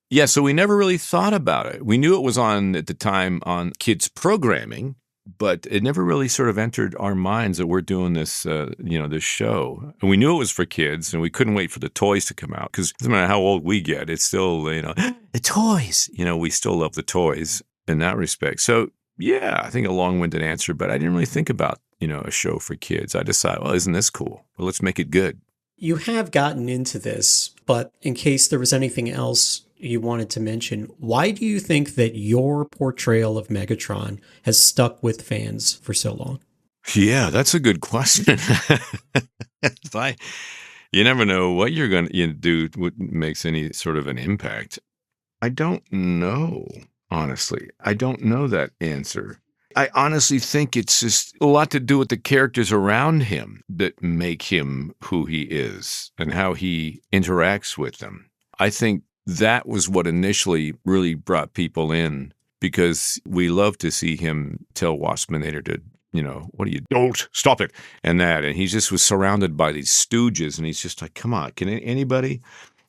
Yeah, so we never really thought about it. We knew it was on, at the time, on kids' programming, but it never really sort of entered our minds that we're doing this, this show. And we knew it was for kids, and we couldn't wait for the toys to come out, because no matter how old we get, it's still, the toys. We still love the toys in that respect. So, yeah, I think a long-winded answer, but I didn't really think about, a show for kids. I decided, well, isn't this cool? Well, let's make it good. You have gotten into this, but in case there was anything else you wanted to mention, why do you think that your portrayal of Megatron has stuck with fans for so long? Yeah, that's a good question. You never know what you're going to do, what makes any sort of an impact. I don't know, honestly. I don't know that answer. I honestly think it's just a lot to do with the characters around him that make him who he is and how he interacts with them. I think that was what initially really brought people in, because we love to see him tell Waspinator to, what do you, don't, stop it, and that. And he just was surrounded by these stooges, and he's just like, come on, can anybody?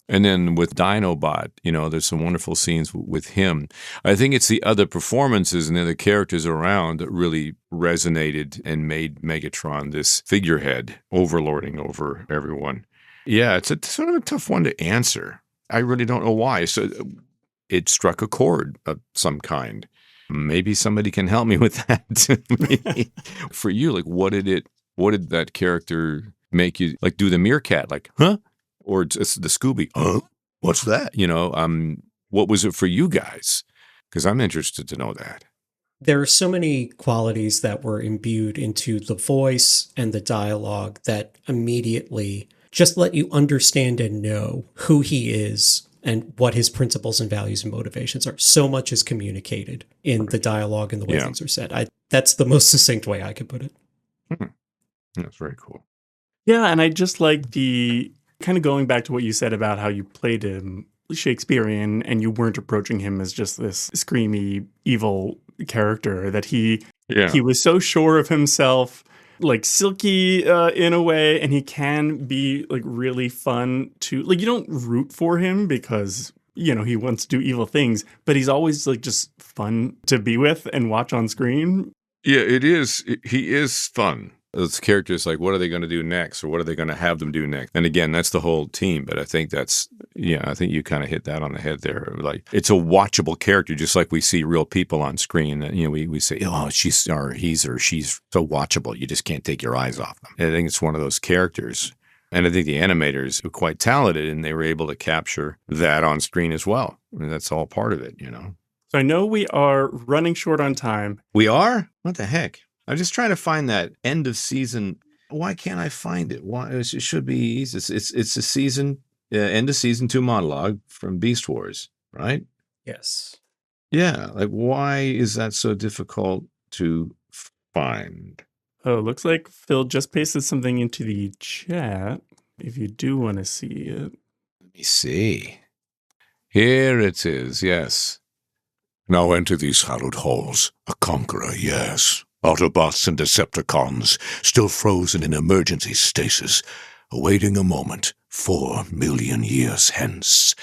And then with Dinobot, there's some wonderful scenes with him. I think it's the other performances and the other characters around that really resonated and made Megatron this figurehead, overlording over everyone. Yeah, it's a sort of a tough one to answer. I really don't know why. So it struck a chord of some kind. Maybe somebody can help me with that. For you, like, what did that character make you, like, do the meerkat, like, huh? Or just the Scooby, huh? What's that? What was it for you guys? Because I'm interested to know that. There are so many qualities that were imbued into the voice and the dialogue that immediately just let you understand and know who he is and what his principles and values and motivations are. So much is communicated in the dialogue and the way things are said. That's the most succinct way I could put it. That's very cool. Yeah, and I just like the kind of going back to what you said about how you played him Shakespearean and you weren't approaching him as just this screamy, evil character, that he was so sure of himself, like silky in a way, and he can be like really fun to, like, you don't root for him because, he wants to do evil things, but he's always like just fun to be with and watch on screen. Yeah, it is. He is fun. Those characters, like, what are they going to do next, or what are they going to have them do next? And again, that's the whole team. But I think I think you kind of hit that on the head there. Like, it's a watchable character, just like we see real people on screen. That we say, oh, she's or he's or she's so watchable, you just can't take your eyes off them. And I think it's one of those characters. And I think the animators were quite talented, and they were able to capture that on screen as well. I mean, that's all part of it, So I know we are running short on time. We are? What the heck? I'm just trying to find that end of season. Why can't I find it? Why? It should be easy. It's a season, end of season 2 monologue from Beast Wars, right? Yes. Yeah. Like, why is that so difficult to find? Oh, looks like Phil just pasted something into the chat. If you do want to see it. Let me see. Here it is. Yes. Now enter these hallowed halls. A conqueror, yes. Autobots and Decepticons, still frozen in emergency stasis, awaiting a moment 4 million years hence,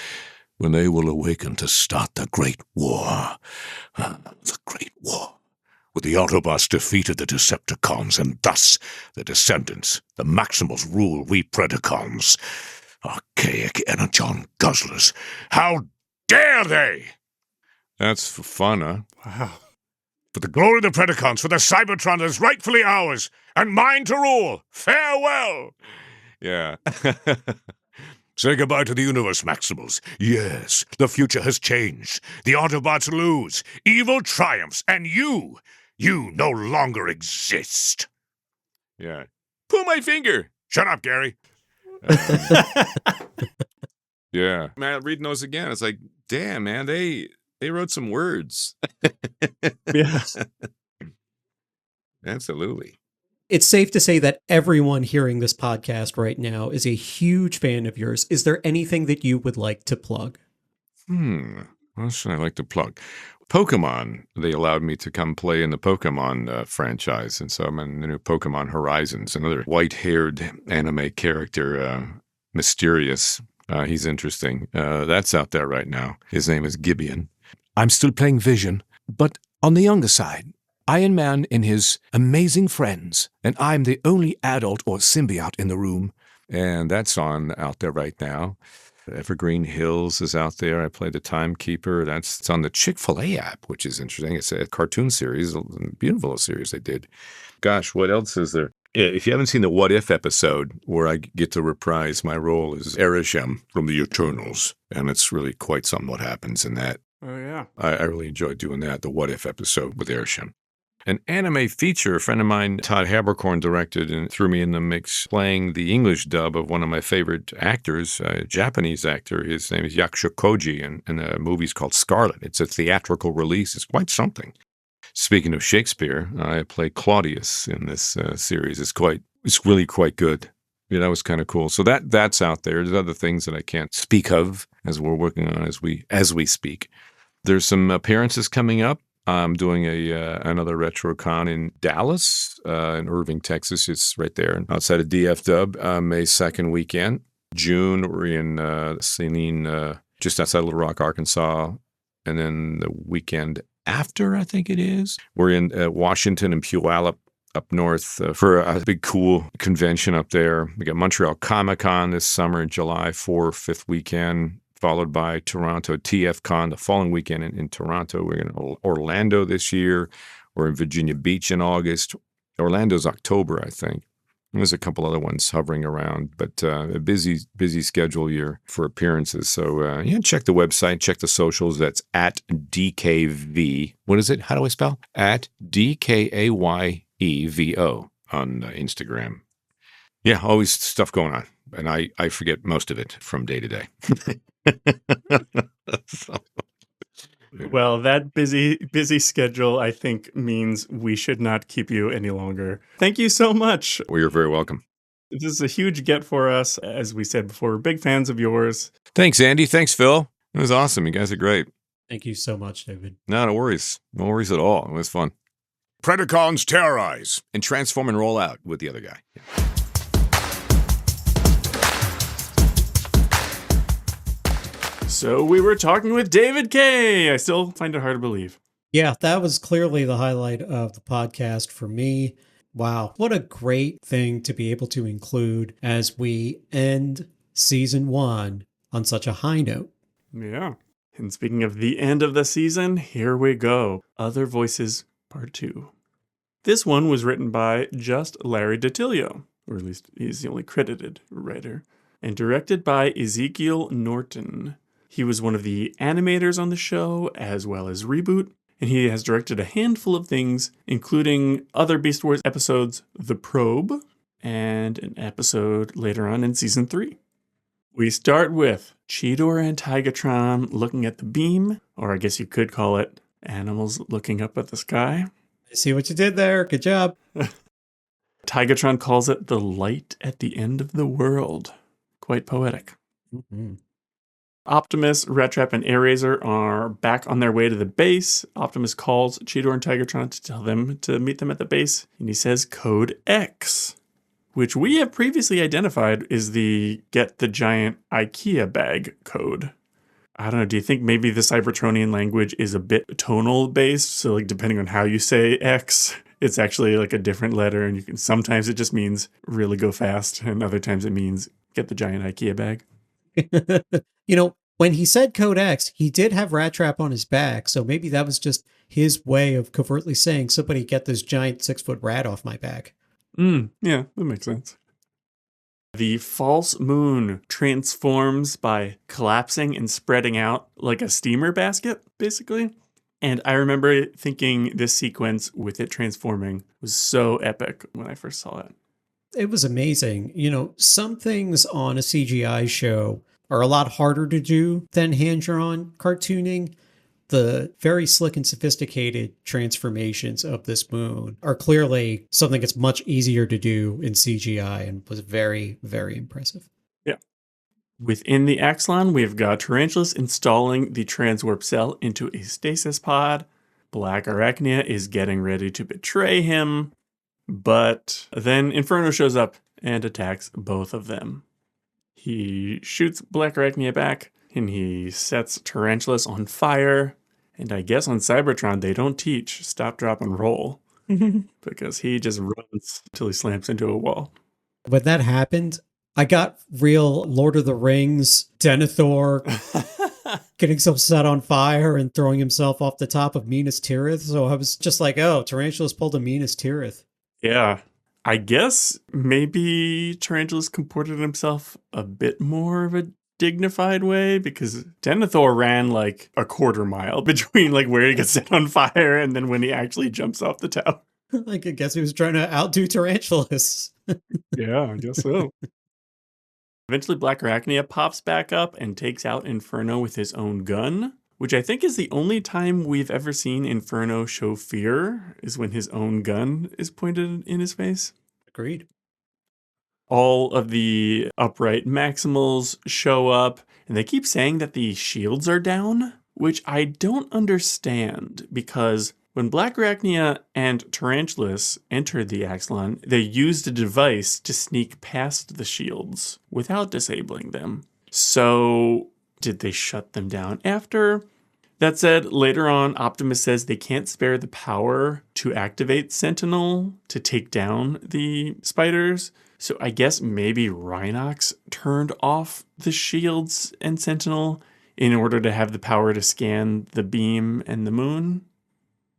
when they will awaken to start the Great War. The Great War. With the Autobots defeated the Decepticons, and thus the descendants, the Maximals, rule we Predacons. Archaic energon guzzlers. How dare they! That's for fun, huh? Wow. For the glory of the Predacons, for the Cybertron that is rightfully ours, and mine to rule. Farewell! Yeah. Say goodbye to the universe, Maximals. Yes, the future has changed. The Autobots lose. Evil triumphs, and you no longer exist. Yeah. Pull my finger. Shut up, Gary. Yeah. Man, reading those again, it's like, damn, man, they wrote some words. Yeah. Absolutely. It's safe to say that everyone hearing this podcast right now is a huge fan of yours. Is there anything that you would like to plug? What should I like to plug? Pokemon. They allowed me to come play in the Pokemon franchise, and so I'm in the new Pokemon Horizons, another white-haired anime character, mysterious. He's interesting. That's out there right now. His name is Gibeon. I'm still playing Vision, but on the younger side. Iron Man and his amazing friends, and I'm the only adult or symbiote in the room. And that's out there right now. Evergreen Hills is out there. I play the Timekeeper. It's on the Chick-fil-A app, which is interesting. It's a cartoon series, a beautiful series they did. Gosh, what else is there? If you haven't seen the What If episode, where I get to reprise my role as Arishem from the Eternals, and it's really quite something what happens in that. Oh, yeah. I really enjoyed doing that, the What If episode with Arishem. An anime feature a friend of mine, Todd Haberkorn, directed and threw me in the mix, playing the English dub of one of my favorite actors, a Japanese actor. His name is Yakusho Koji, and the movie's called Scarlet. It's a theatrical release. It's quite something. Speaking of Shakespeare, I play Claudius in this series. It's really quite good. Yeah, that was kind of cool. So that's out there. There's other things that I can't speak of as we're working on as we speak. There's some appearances coming up. I'm doing another RetroCon in Dallas, in Irving, Texas. It's right there outside of DF May 2nd weekend. June, we're in Saline, just outside of Little Rock, Arkansas. And then the weekend after, I think it is, we're in Washington and Puyallup up north for a big cool convention up there. We got Montreal Comic-Con this summer in July, 5th weekend. followed by Toronto TFCon the following weekend in Toronto. We're in Orlando this year. We're in Virginia Beach in August. Orlando's October, I think. There's a couple other ones hovering around, but a busy schedule year for appearances. So, check the website, check the socials. That's at DKV. What is it? How do I spell? At DKAYEVO on Instagram. Yeah, always stuff going on. And I forget most of it from day to day. So. Well, that busy schedule, I think, means we should not keep you any longer. Thank you so much. Well, you're very welcome. This is a huge get for us. As we said before, we're big fans of yours. Thanks, Andy. Thanks, Phil. It was awesome. You guys are great. Thank you so much, David. No worries. No worries at all. It was fun. Predacons terrorize and transform and roll out with the other guy. Yeah. So we were talking with David Kaye. I still find it hard to believe. Yeah, that was clearly the highlight of the podcast for me. Wow, what a great thing to be able to include as we end season 1 on such a high note. Yeah. And speaking of the end of the season, here we go. Other Voices Part 2. This one was written by just Larry DiTillio, or at least he's the only credited writer, and directed by Ezekiel Norton. He was one of the animators on the show, as well as Reboot, and he has directed a handful of things, including other Beast Wars episodes, The Probe, and an episode later on in Season 3. We start with Cheetor and Tigatron looking at the beam, or I guess you could call it animals looking up at the sky. I see what you did there. Good job. Tigatron calls it the light at the end of the world. Quite poetic. Mm-hmm. Optimus, Rat Trap, and Airazor are back on their way to the base. Optimus calls Cheetor and Tigatron to tell them to meet them at the base, and he says Code X, which we have previously identified is the Get the Giant IKEA Bag code. I don't know, do you think maybe the Cybertronian language is a bit tonal based? So like depending on how you say X, it's actually like a different letter, and you can sometimes it just means really go fast, and other times it means get the giant IKEA bag. When he said Code X, he did have Rat Trap on his back, so maybe that was just his way of covertly saying, somebody get this giant 6-foot rat off my back. Yeah, that makes sense. The false moon transforms by collapsing and spreading out like a steamer basket, basically. And I remember thinking this sequence with it transforming was so epic when I first saw it. It was amazing. Some things on a CGI show are a lot harder to do than hand-drawn cartooning. The very slick and sophisticated transformations of this moon are clearly something that's much easier to do in CGI and was very, very impressive. Yeah. Within the Axlon, we've got Tarantulas installing the transwarp cell into a stasis pod. Black Arachnia is getting ready to betray him. But then Inferno shows up and attacks both of them. He shoots Black Arachnia back, and he sets Tarantulas on fire. And I guess on Cybertron, they don't teach stop, drop, and roll. Because he just runs until he slams into a wall. When that happened, I got real Lord of the Rings, Denethor, getting himself set on fire and throwing himself off the top of Minas Tirith. So I was just like, oh, Tarantulas pulled a Minas Tirith. Yeah. I guess maybe Tarantulas comported himself a bit more of a dignified way, because Denethor ran like a quarter mile between like where he gets set on fire and then when he actually jumps off the tower. Like, I guess he was trying to outdo Tarantulas. Yeah, I guess so. Eventually, Black Arachnia pops back up and takes out Inferno with his own gun, which I think is the only time we've ever seen Inferno show fear, is when his own gun is pointed in his face. Agreed. All of the upright Maximals show up, and they keep saying that the shields are down, which I don't understand, because when Black Arachnia and Tarantulas entered the Axlon, they used a device to sneak past the shields without disabling them. So did they shut them down after? That said, later on, Optimus says they can't spare the power to activate Sentinel to take down the spiders. So I guess maybe Rhinox turned off the shields and Sentinel, in order to have the power to scan the beam and the moon.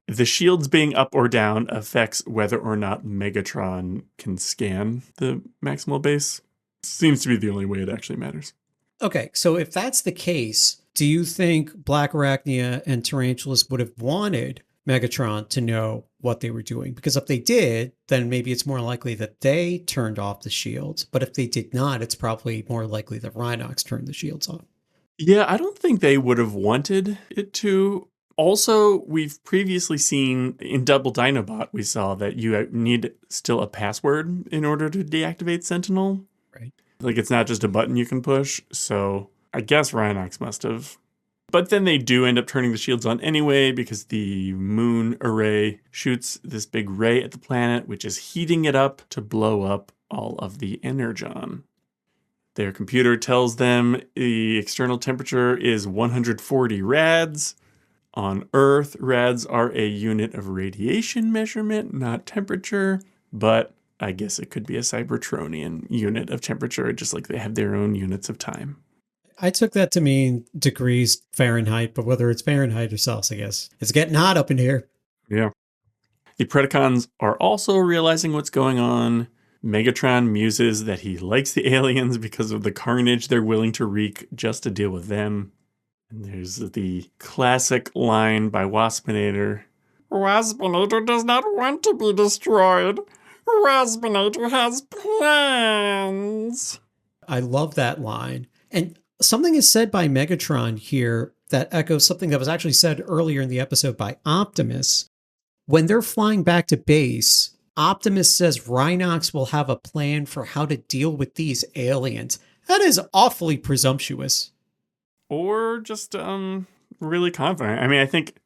The shields being up or down affects whether or not Megatron can scan the maximal base. Seems to be the only way it actually matters. Okay, so if that's the case, do you think Black Arachnia and Tarantulas would have wanted Megatron to know what they were doing? Because if they did, then maybe it's more likely that they turned off the shields. But if they did not, it's probably more likely that Rhinox turned the shields off. Yeah, I don't think they would have wanted it to. Also, we've previously seen in Double Dinobot, we saw that you need still a password in order to deactivate Sentinel. Right. Like, it's not just a button you can push, so I guess Rhinox must have. But then they do end up turning the shields on anyway because the moon array shoots this big ray at the planet, which is heating it up to blow up all of the energon. Their computer tells them the external temperature is 140 rads. On Earth, rads are a unit of radiation measurement, not temperature, but I guess it could be a Cybertronian unit of temperature, just like they have their own units of time. I took that to mean degrees Fahrenheit, but whether it's Fahrenheit or Celsius, it's getting hot up in here. Yeah. The Predacons are also realizing what's going on. Megatron muses that he likes the aliens because of the carnage they're willing to wreak just to deal with them. And there's the classic line by Waspinator. Waspinator does not want to be destroyed. Waspinator has plans. I love that line. And something is said by Megatron here that echoes something that was actually said earlier in the episode by Optimus. When they're flying back to base, Optimus says Rhinox will have a plan for how to deal with these aliens. That is awfully presumptuous. Or just really confident. I mean, I think,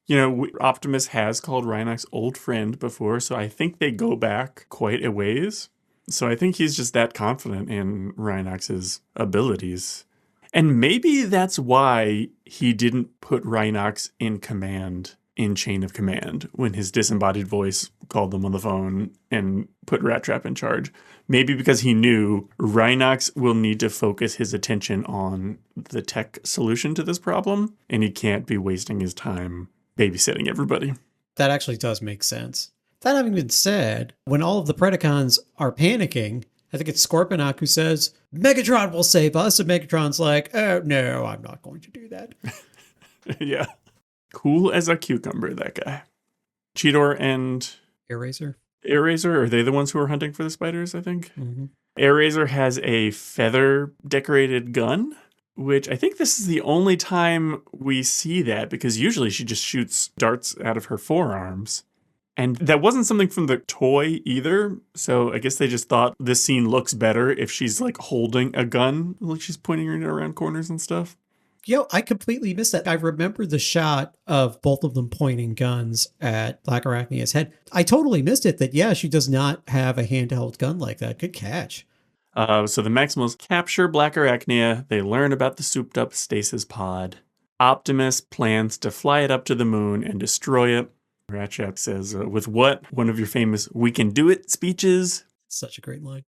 Optimus has called Rhinox old friend before, so I think they go back quite a ways. So I think he's just that confident in Rhinox's abilities. And maybe that's why he didn't put Rhinox in command in Chain of Command when his disembodied voice called them on the phone and put Rat Trap in charge. Maybe because he knew Rhinox will need to focus his attention on the tech solution to this problem, and he can't be wasting his time babysitting everybody. That actually does make sense. That having been said, when all of the Predacons are panicking, I think it's Scorponok who says, Megatron will save us. And Megatron's like, oh, no, I'm not going to do that. Yeah. Cool as a cucumber, that guy. Cheetor and Eraser. Airazor, are they the ones who are hunting for the spiders, I think? Mm-hmm. Airazor has a feather-decorated gun, which I think this is the only time we see that, because usually she just shoots darts out of her forearms. And that wasn't something from the toy either, so I guess they just thought this scene looks better if she's, like, holding a gun, like she's pointing it around corners and stuff. Yo, I completely missed that. I remember the shot of both of them pointing guns at Black Arachnia's head. I totally missed it that, yeah, she does not have a handheld gun like that. Good catch. So the Maximals capture Black Arachnia. They learn about the souped-up stasis pod. Optimus plans to fly it up to the moon and destroy it. Ratchet says, with what? One of your famous "we can do it" speeches. Such a great line.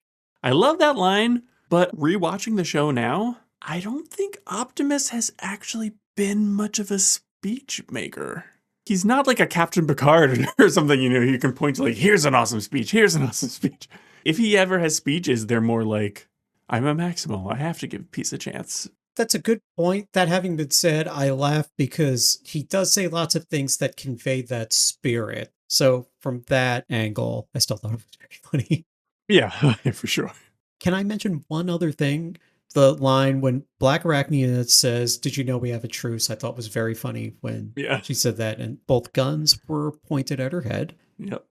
I love that line, but rewatching the show now, I don't think Optimus has actually been much of a speech maker. He's not like a Captain Picard or something, you can point to like, here's an awesome speech, here's an awesome speech. If he ever has speeches, they're more like, I'm a Maximal, I have to give peace a chance. That's a good point. That having been said, I laugh because he does say lots of things that convey that spirit. So from that angle, I still thought it was very funny. Yeah, for sure. Can I mention one other thing? The line when Black Arachnia says, did you know we have a truce? I thought was very funny when she said that. And both guns were pointed at her head. Yep.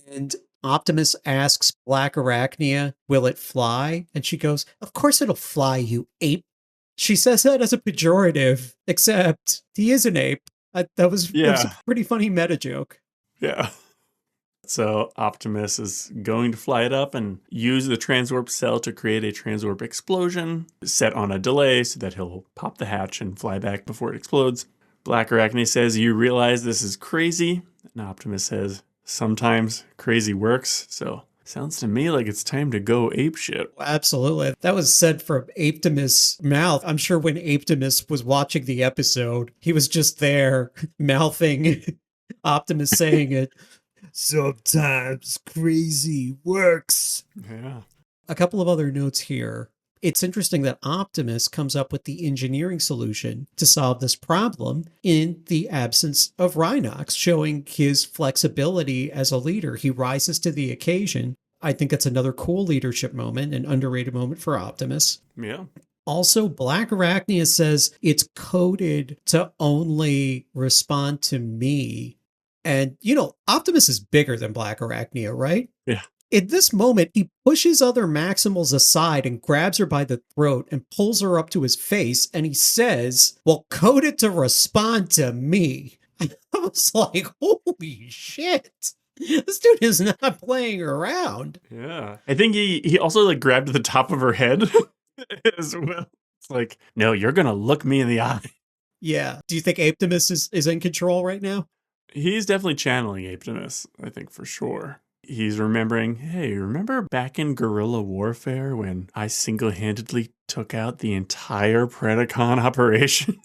And Optimus asks Black Arachnia, will it fly? And she goes, of course it'll fly, you ape. She says that as a pejorative, except he is an ape. That was a pretty funny meta joke. Yeah. So Optimus is going to fly it up and use the transwarp cell to create a transwarp explosion, set on a delay so that he'll pop the hatch and fly back before it explodes. Black Arachne says, you realize this is crazy? And Optimus says, sometimes crazy works. So Sounds to me like it's time to go apeshit. Absolutely. That was said from Apetimus' mouth. I'm sure when Apetimus was watching the episode, he was just there mouthing Optimus saying it. Sometimes crazy works. Yeah. A couple of other notes here. It's interesting that Optimus comes up with the engineering solution to solve this problem in the absence of Rhinox, showing his flexibility as a leader. He rises to the occasion. I think that's another cool leadership moment, an underrated moment for Optimus. Yeah. Also, Black Arachnia says it's coded to only respond to me. And, Optimus is bigger than Black Arachnia, right? Yeah. In this moment, he pushes other Maximals aside and grabs her by the throat and pulls her up to his face. And he says, well, coded to respond to me. I was like, holy shit. This dude is not playing around. Yeah. I think he also like grabbed the top of her head as well. It's like, no, you're going to look me in the eye. Yeah. Do you think Aptimus is in control right now? He's definitely channeling Apetimus, I think for sure. He's remembering, hey, remember back in guerrilla warfare when I single-handedly took out the entire Predacon operation?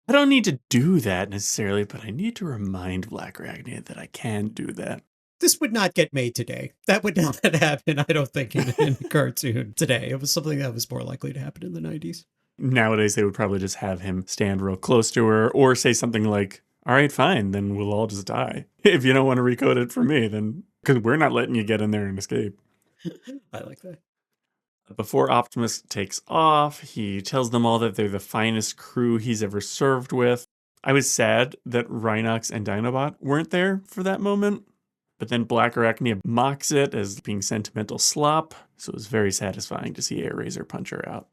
I don't need to do that necessarily, but I need to remind Black Arachnia that I can do that. This would not get made today. That would not happen, I don't think, in a cartoon today. It was something that was more likely to happen in the 90s. Nowadays, they would probably just have him stand real close to her or say something like, all right, fine, then we'll all just die. If you don't want to recode it for me, then... because we're not letting you get in there and escape. I like that. Before Optimus takes off, he tells them all that they're the finest crew he's ever served with. I was sad that Rhinox and Dinobot weren't there for that moment, but then Black Arachnia mocks it as being sentimental slop, so it was very satisfying to see Airazor punch her out.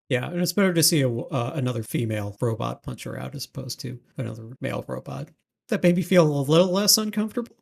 Yeah, and it's better to see another female robot punch her out as opposed to another male robot. That made me feel a little less uncomfortable.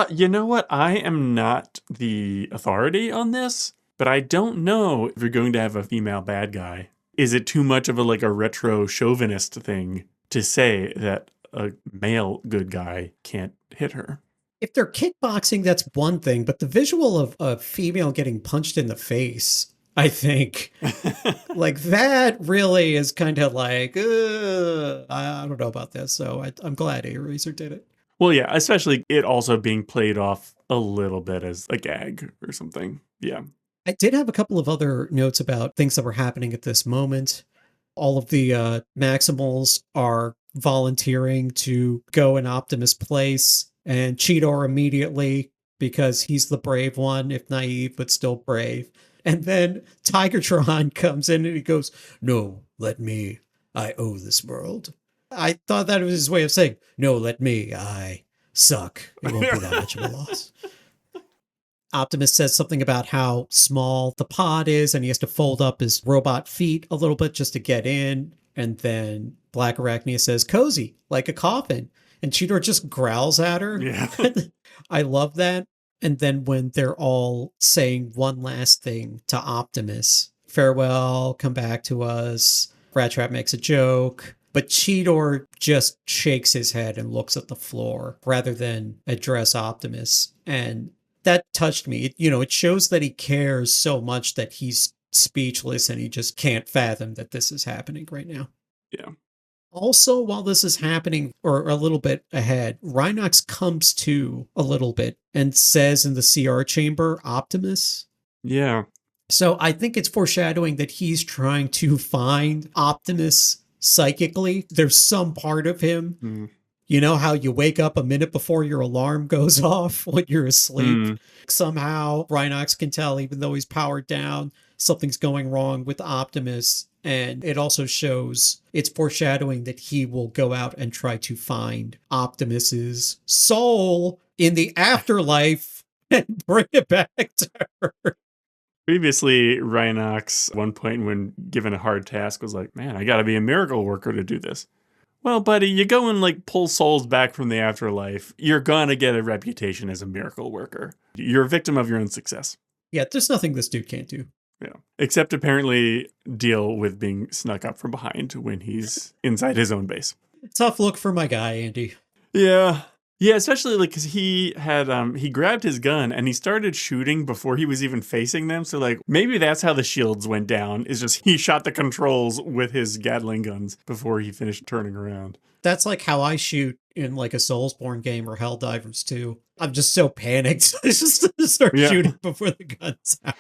You know what? I am not the authority on this, but I don't know if you're going to have a female bad guy. Is it too much of a retro chauvinist thing to say that a male good guy can't hit her? If they're kickboxing, that's one thing, but the visual of a female getting punched in the face, I think, that really is kind of like, I don't know about this. So I'm glad Airazor did it. Well, yeah, especially it also being played off a little bit as a gag or something. Yeah. I did have a couple of other notes about things that were happening at this moment. All of the Maximals are volunteering to go in Optimus' place, and Cheetor immediately, because he's the brave one, if naive, but still brave. And then Tigertron comes in and he goes, no, let me. I owe this world. I thought that was his way of saying, no, let me. I suck. It won't be that much of a loss. Optimus says something about how small the pod is and he has to fold up his robot feet a little bit just to get in. And then Black Arachnia says, cozy, like a coffin. And Cheetor just growls at her. Yeah. I love that. And then when they're all saying one last thing to Optimus, farewell, come back to us. Rat Trap makes a joke. But Cheetor just shakes his head and looks at the floor rather than address Optimus. And that touched me. It shows that he cares so much that he's speechless and he just can't fathom that this is happening right now. Yeah. Also, while this is happening, or a little bit ahead, Rhinox comes to a little bit and says in the CR chamber, Optimus. Yeah. So I think it's foreshadowing that he's trying to find Optimus psychically. There's some part of him. Mm. You know how you wake up a minute before your alarm goes off when you're asleep? Somehow Rhinox can tell, even though he's powered down, something's going wrong with Optimus. And it also shows, it's foreshadowing that he will go out and try to find Optimus's soul in the afterlife and bring it back to her. Previously, Rhinox, at one point when given a hard task, was like, man, I gotta be a miracle worker to do this. Well, buddy, you go and pull souls back from the afterlife, you're gonna get a reputation as a miracle worker. You're a victim of your own success. Yeah, there's nothing this dude can't do. Yeah. Except apparently deal with being snuck up from behind when he's inside his own base. Tough look for my guy, Andy. Yeah. Yeah, especially like because he had he grabbed his gun and he started shooting before he was even facing them. So like maybe that's how the shields went down. Is just he shot the controls with his Gatling guns before he finished turning around. That's like how I shoot in like a Soulsborne game or Helldivers 2. I'm just so panicked. I just start Yeah. shooting before the gun's out.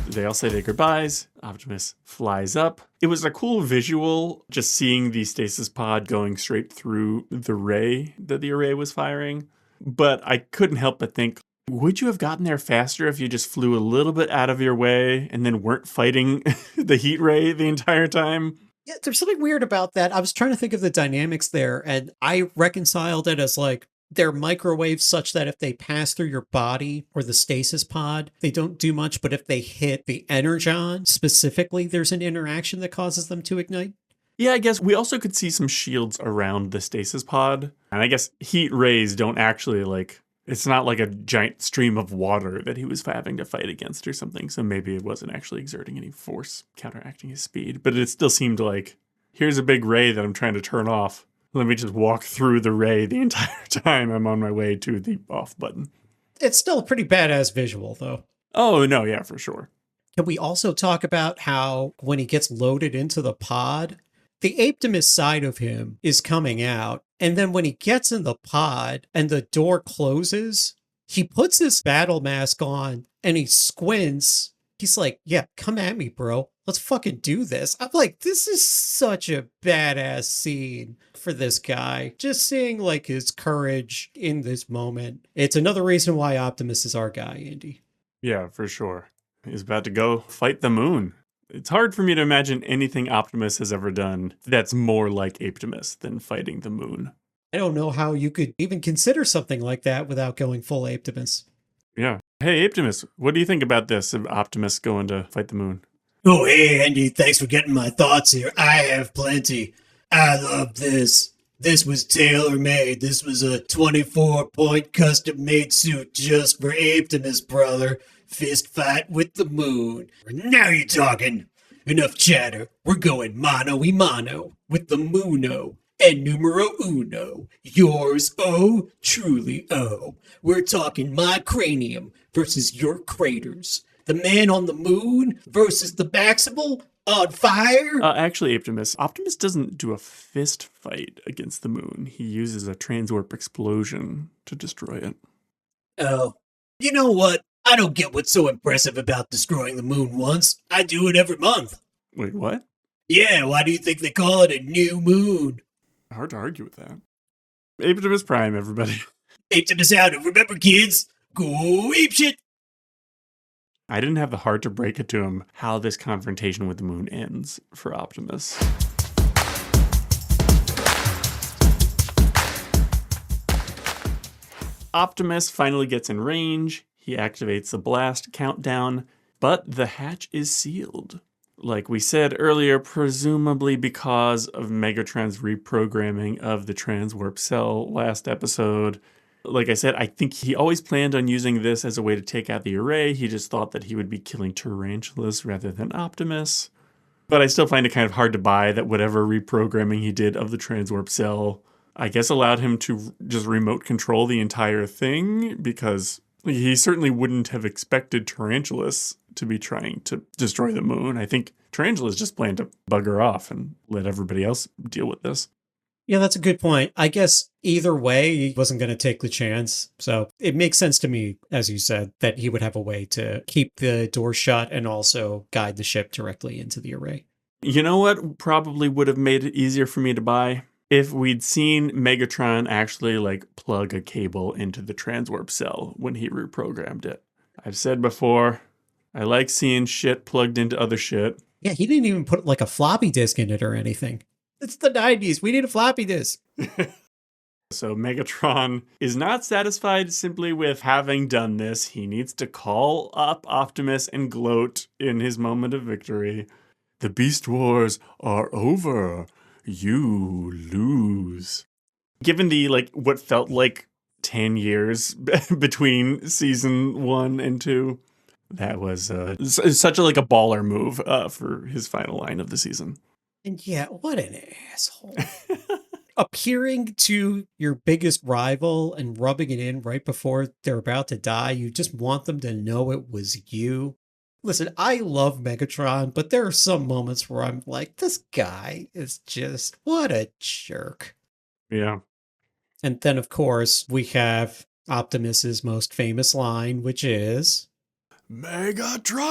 They all say their goodbyes. Optimus flies up. It was a cool visual just seeing the stasis pod going straight through the ray that the array was firing. But I couldn't help but think, would you have gotten there faster if you just flew a little bit out of your way and then weren't fighting the heat ray the entire time? Yeah, there's something weird about that. I was trying to think of the dynamics there, and I reconciled it as like they're microwaves such that if they pass through your body or the stasis pod, they don't do much. But if they hit the energon specifically, there's an interaction that causes them to ignite. Yeah, I guess we also could see some shields around the stasis pod. And I guess heat rays don't actually like, it's not like a giant stream of water that he was having to fight against or something. So maybe it wasn't actually exerting any force counteracting his speed. But it still seemed like, here's a big ray that I'm trying to turn off. Let me just walk through the ray the entire time I'm on my way to the off button. It's still a pretty badass visual, though. Oh, no, yeah, for sure. Can we also talk about how when he gets loaded into the pod, the Apetimus side of him is coming out. And then when he gets in the pod and the door closes, he puts his battle mask on and he squints. He's like, yeah, come at me, bro. Let's fucking do this. I'm like, this is such a badass scene for this guy. Just seeing like his courage in this moment. It's another reason why Optimus is our guy, Andy. Yeah, for sure. He's about to go fight the moon. It's hard for me to imagine anything Optimus has ever done that's more like Apetimus than fighting the moon. I don't know how you could even consider something like that without going full Apetimus. Yeah. Hey, Apetimus, what do you think about this of Optimus going to fight the moon? Oh, hey, Andy, thanks for getting my thoughts here. I have plenty. I love this. This was tailor-made. This was a 24-point custom-made suit just for Aptimus, brother. Fist fight with the moon. Now you're talking. Enough chatter. We're going mano-y-mano with the Moono. And numero uno. Yours, oh, truly, oh. We're talking my cranium versus your craters. The man on the moon versus the Baxable on fire? Actually, Optimus doesn't do a fist fight against the moon. He uses a transwarp explosion to destroy it. Oh. You know what? I don't get what's so impressive about destroying the moon once. I do it every month. Wait, what? Yeah, why do you think they call it a new moon? Hard to argue with that. Apetimus Prime, everybody. Apetimus out. Remember, kids, go apeshit. I didn't have the heart to break it to him how this confrontation with the moon ends for Optimus. Optimus finally gets in range. He activates the blast countdown, but the hatch is sealed. Like we said earlier, presumably because of Megatron's reprogramming of the transwarp cell last episode. Like I said, I think he always planned on using this as a way to take out the array. He just thought that he would be killing tarantulas rather than Optimus. But I still find it kind of hard to buy that whatever reprogramming he did of the transwarp cell, I guess allowed him to just remote control the entire thing, because he certainly wouldn't have expected tarantulas to be trying to destroy the moon. I think tarantulas just planned to bugger off and let everybody else deal with this. Yeah, that's a good point. I guess either way, he wasn't going to take the chance. So it makes sense to me, as you said, that he would have a way to keep the door shut and also guide the ship directly into the array. You know what probably would have made it easier for me to buy? If we'd seen Megatron actually like plug a cable into the transwarp cell when he reprogrammed it. I've said before, I like seeing shit plugged into other shit. Yeah, he didn't even put like a floppy disk in it or anything. It's the 90s. We need a floppy disk. So Megatron is not satisfied simply with having done this. He needs to call up Optimus and gloat in his moment of victory. The Beast Wars are over. You lose. Given the what felt like 10 years between season 1 and 2, that was such a baller move for his final line of the season. And yeah, what an asshole. Appearing to your biggest rival and rubbing it in right before they're about to die. You just want them to know it was you. Listen, I love Megatron, but there are some moments where I'm like, this guy is just, what a jerk. Yeah. And then, of course, we have Optimus's most famous line, which is, Megatron!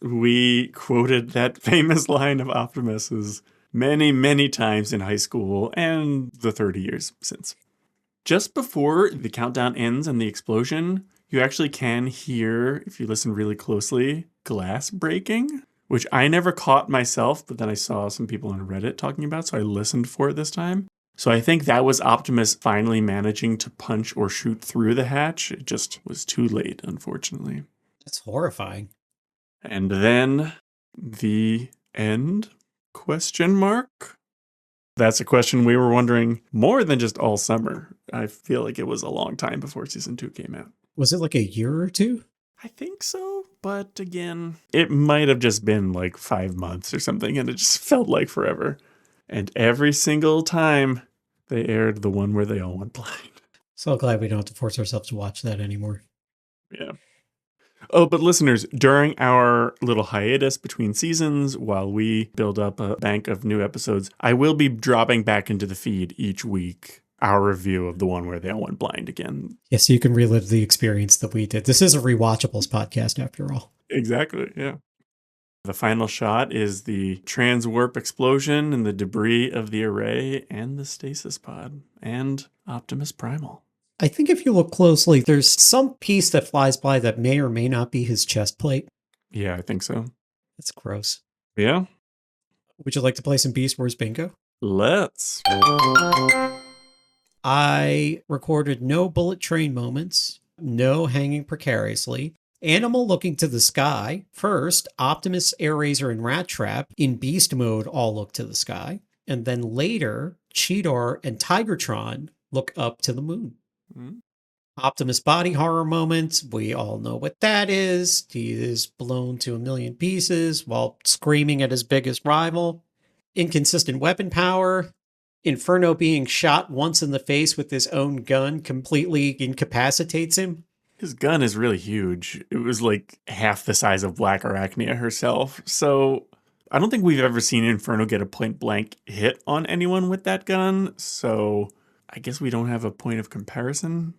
We quoted that famous line of Optimus's many, many times in high school and the 30 years since. Just before the countdown ends and the explosion, you actually can hear, if you listen really closely, glass breaking, which I never caught myself, but then I saw some people on Reddit talking about, so I listened for it this time. So I think that was Optimus finally managing to punch or shoot through the hatch. It just was too late, unfortunately. that's horrifying. And then the end? Question mark? That's a question we were wondering more than just all summer. I feel like it was a long time before season 2 came out. Was it like a year or two? I think so, but again, it might have just been like 5 months or something, and it just felt like forever. And every single time they aired the one where they all went blind. So glad we don't have to force ourselves to watch that anymore. Yeah. Oh, but listeners, during our little hiatus between seasons, while we build up a bank of new episodes, I will be dropping back into the feed each week our review of the one where they all went blind again. Yeah, so you can relive the experience that we did. This is a rewatchables podcast after all. Exactly, yeah. The final shot is the transwarp explosion and the debris of the array and the stasis pod and Optimus Primal. I think if you look closely, there's some piece that flies by that may or may not be his chest plate. Yeah, I think so. That's gross. Yeah, Would you like to play some Beast Wars Bingo? let's. I recorded no bullet train moments, no hanging precariously, animal looking to the sky. First, Optimus, Air Razor, and Rat Trap in beast mode all look to the sky. And then later, Cheetor and Tigertron look up to the moon. Hmm? Optimus body horror moments. We all know what that is. He is blown to a million pieces while screaming at his biggest rival. Inconsistent weapon power. Inferno being shot once in the face with his own gun completely incapacitates him. His gun is really huge. It was like half the size of Black Arachnia herself. So I don't think we've ever seen Inferno get a point blank hit on anyone with that gun. So I guess we don't have a point of comparison.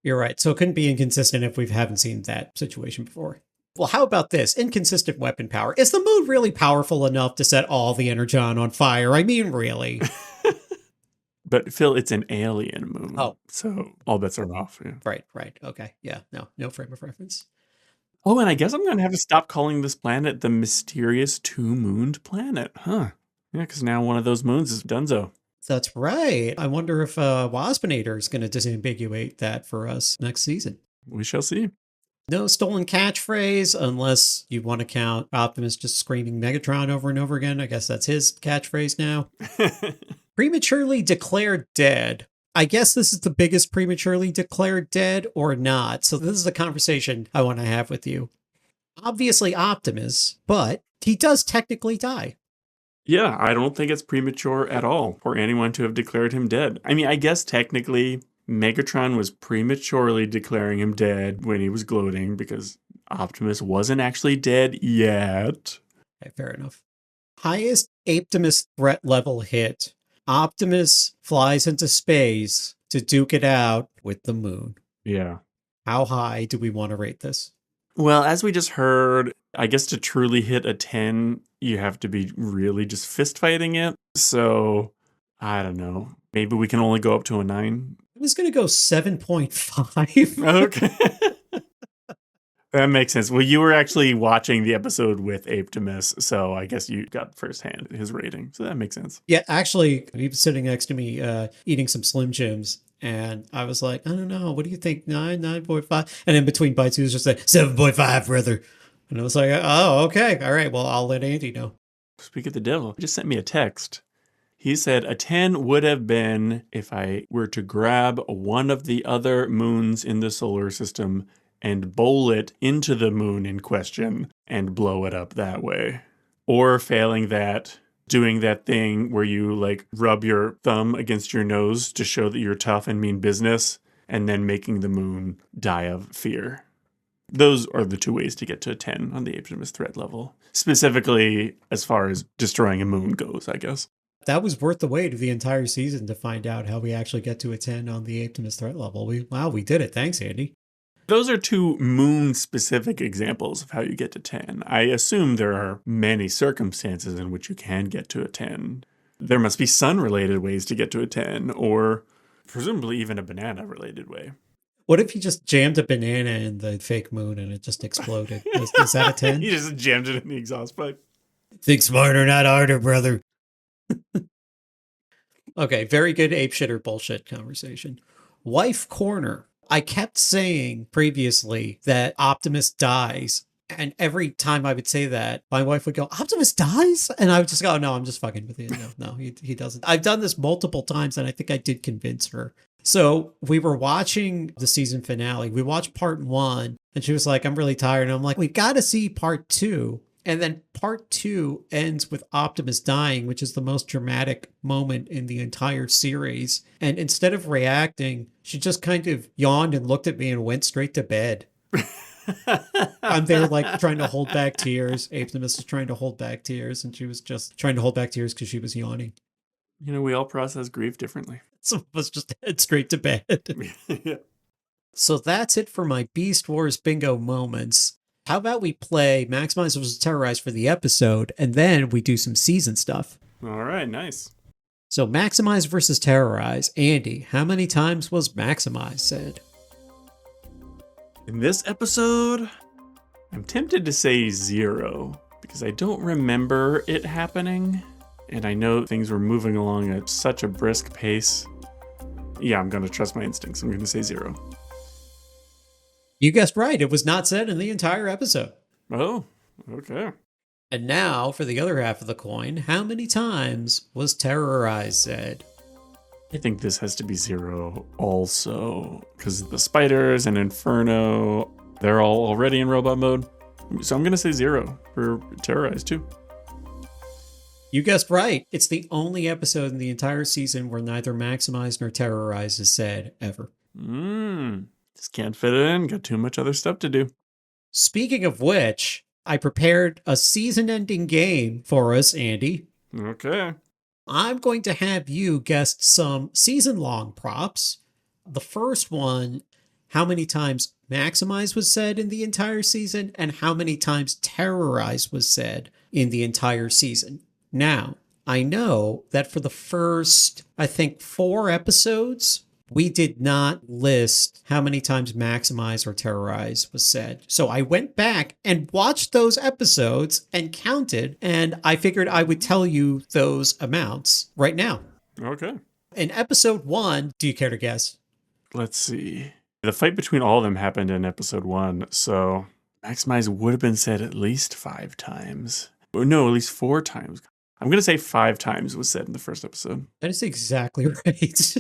You're right. So it couldn't be inconsistent if we haven't seen that situation before. Well, how about this? Inconsistent weapon power. Is the moon really powerful enough to set all the Energon on fire? I mean, really? But Phil, it's an alien moon. Oh. So all bets are off. Yeah. Right. Okay. Yeah, no frame of reference. Oh, and I guess I'm going to have to stop calling this planet the mysterious two-mooned planet. Huh. Yeah, because now one of those moons is Dunzo. That's right. I wonder if Waspinator is going to disambiguate that for us next season. We shall see. No stolen catchphrase, unless you want to count Optimus just screaming Megatron over and over again. I guess that's his catchphrase now. Prematurely declared dead. I guess this is the biggest prematurely declared dead or not. So this is a conversation I want to have with you. Obviously Optimus, but he does technically die. Yeah, I don't think it's premature at all for anyone to have declared him dead. I mean, I guess technically Megatron was prematurely declaring him dead when he was gloating because Optimus wasn't actually dead yet. Okay, fair enough. Highest Apetimus threat level hit. Optimus flies into space to duke it out with the moon. Yeah. How high do we want to rate this? Well, as we just heard, I guess to truly hit a 10, you have to be really just fist fighting it. So, I don't know. Maybe we can only go up to a 9. I was going to go 7.5. Okay. That makes sense. Well, you were actually watching the episode with Apetimus, so I guess you got firsthand his rating. So that makes sense. Yeah, actually, he was sitting next to me eating some Slim Jims. And I was like, I don't know. What do you think? 9.5? And in between bites, he was just like, 7.5, brother. And I was like, oh, okay. All right. Well, I'll let Andy know. Speak of the devil, he just sent me a text. He said a 10 would have been if I were to grab one of the other moons in the solar system and bowl it into the moon in question and blow it up that way. Or failing that, doing that thing where you like rub your thumb against your nose to show that you're tough and mean business, and then making the moon die of fear. Those are the two ways to get to a 10 on the Apetimus threat level. Specifically, as far as destroying a moon goes, I guess. That was worth the wait of the entire season to find out how we actually get to a 10 on the Apetimus threat level. We did it. Thanks, Andy. Those are two moon-specific examples of how you get to 10. I assume there are many circumstances in which you can get to a 10. There must be sun-related ways to get to a 10, or presumably even a banana-related way. What if you just jammed a banana in the fake moon and it just exploded? Is that a 10? You just jammed it in the exhaust pipe. Think smarter, not harder, brother. Okay, very good ape shitter bullshit conversation. Wife corner. I kept saying previously that Optimus dies. And every time I would say that, my wife would go, Optimus dies? And I would just go, oh, no, I'm just fucking with you. No, he doesn't. I've done this multiple times, and I think I did convince her. So we were watching the season finale. We watched part 1, and she was like, I'm really tired. And I'm like, we got to see part 2. And then part 2 ends with Optimus dying, which is the most dramatic moment in the entire series. And instead of reacting, she just kind of yawned and looked at me and went straight to bed. I'm there like trying to hold back tears. Apetimus is trying to hold back tears, and she was just trying to hold back tears because she was yawning. You know, we all process grief differently. Some of us just head straight to bed. Yeah. So that's it for my Beast Wars bingo moments. How about we play Maximize vs. Terrorize for the episode, and then we do some season stuff. All right, nice. So Maximize versus Terrorize. Andy, how many times was Maximize said? In this episode, I'm tempted to say 0 because I don't remember it happening. And I know things were moving along at such a brisk pace. Yeah, I'm going to trust my instincts. I'm going to say 0. You guessed right. It was not said in the entire episode. Oh, okay. And now for the other half of the coin, how many times was Terrorize said? I think this has to be 0 also, because the spiders and Inferno, they're all already in robot mode. So I'm going to say 0 for Terrorize too. You guessed right. It's the only episode in the entire season where neither Maximize nor Terrorize is said ever. Just can't fit it in. Got too much other stuff to do. Speaking of which, I prepared a season-ending game for us, Andy. Okay. I'm going to have you guess some season-long props. The first one, how many times Maximize was said in the entire season, and how many times Terrorize was said in the entire season. Now, I know that for the first, I think, 4 episodes, we did not list how many times Maximize or Terrorize was said. So I went back and watched those episodes and counted, and I figured I would tell you those amounts right now. Okay. In episode 1, do you care to guess? Let's see. The fight between all of them happened in episode 1, so Maximize would have been said at least 5 times. No, at least 4 times. I'm going to say 5 times was said in the first episode. That is exactly right.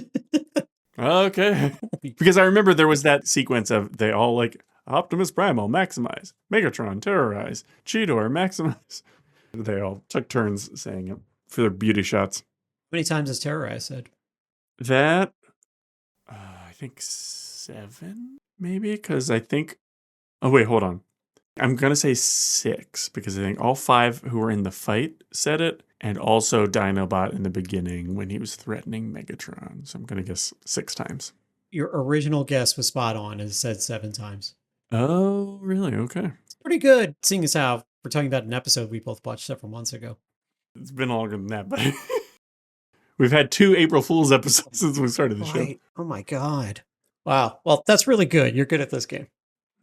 Okay. Because I remember there was that sequence of they all like Optimus Primal, Maximize, Megatron, Terrorize, Cheetor, Maximize. They all took turns saying it for their beauty shots. How many times has Terrorize said? That, I think 7, maybe? Because I think, oh wait, hold on. I'm going to say 6 because I think all 5 who were in the fight said it, and also Dinobot in the beginning when he was threatening Megatron. So I'm going to guess 6 times. Your original guess was spot on. It said 7 times. Oh, really? Okay. It's pretty good, seeing as how we're talking about an episode we both watched several months ago. It's been longer than that, but we've had 2 April Fool's episodes since we started the show. Oh my God. Wow. Well, that's really good. You're good at this game.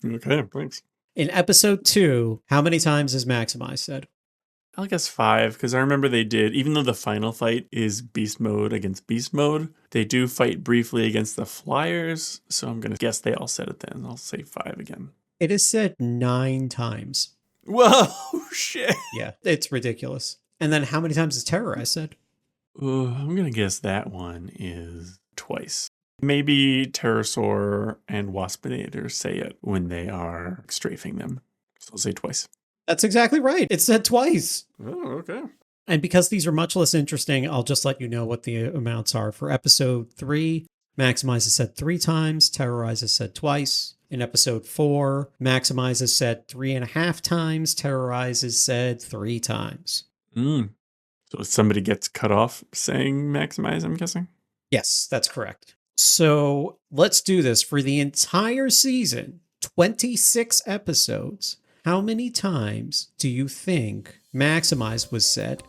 Okay, thanks. In episode 2, how many times is Maximize said? I'll guess 5, because I remember they did, even though the final fight is Beast Mode against Beast Mode, they do fight briefly against the Flyers, so I'm going to guess they all said it then. I'll say 5 again. It is said 9 times. Whoa, shit. Yeah, it's ridiculous. And then how many times is Terrorize said? I'm going to guess that one is twice. Maybe Pterosaur and Waspinator say it when they are strafing them. So I'll say twice. That's exactly right. It's said twice. Oh, okay. And because these are much less interesting, I'll just let you know what the amounts are. For episode 3, Maximize is said 3 times, Terrorize is said twice. In episode 4, Maximize is said 3.5 times, Terrorize is said 3 times. So if somebody gets cut off saying Maximize, I'm guessing? Yes, that's correct. So let's do this. For the entire season, 26 episodes, how many times do you think Maximize was said?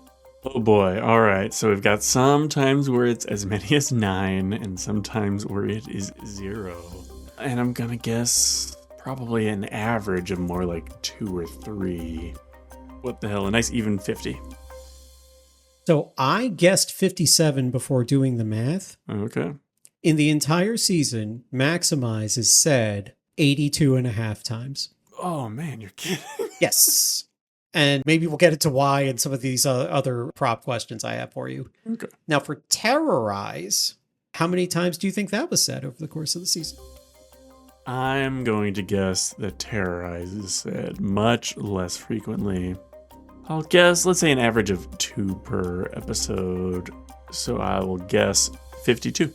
Oh boy. All right. So we've got some times where it's as many as 9 and sometimes where it is 0. And I'm going to guess probably an average of more like 2 or 3. What the hell? A nice even 50. So I guessed 57 before doing the math. Okay. In the entire season, Maximize is said 82.5 times. Oh man, you're kidding. Yes. And maybe we'll get into why and some of these other prop questions I have for you. Okay. Now, for Terrorize, how many times do you think that was said over the course of the season? I'm going to guess that Terrorize is said much less frequently. I'll guess, let's say an average of 2 per episode. So I will guess 52.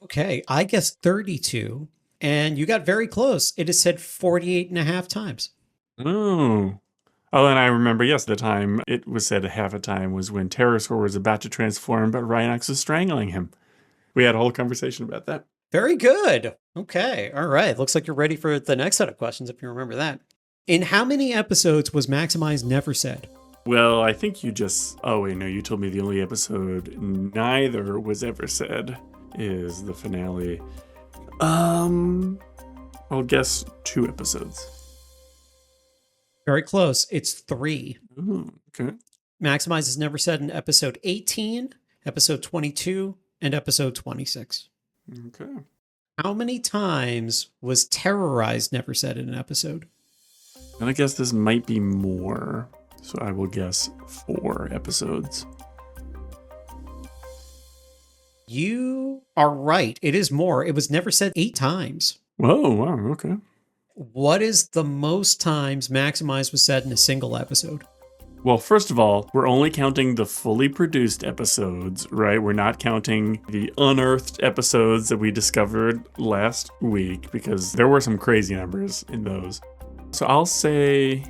Okay, I guessed 32, and you got very close. It is said 48.5 times. Oh. Oh, and I remember, yes, the time it was said half a time was when Pterosaur was about to transform, but Rhinox was strangling him. We had a whole conversation about that. Very good. Okay, all right. Looks like you're ready for the next set of questions if you remember that. In how many episodes was Maximize never said? Well, I think you just... Oh, wait, no, you told me the only episode neither was ever said is the finale. I'll guess 2 episodes. Very close. It's 3. Ooh, okay. Maximize is never said in episode 18, episode 22, and episode 26. Okay. How many times was Terrorized never said in an episode? And I guess this might be more. So I will guess 4 episodes. You are right. It is more. It was never said 8 times. Whoa, wow, okay. What is the most times Maximize was said in a single episode? Well, first of all, we're only counting the fully produced episodes, right? We're not counting the unearthed episodes that we discovered last week because there were some crazy numbers in those. So I'll say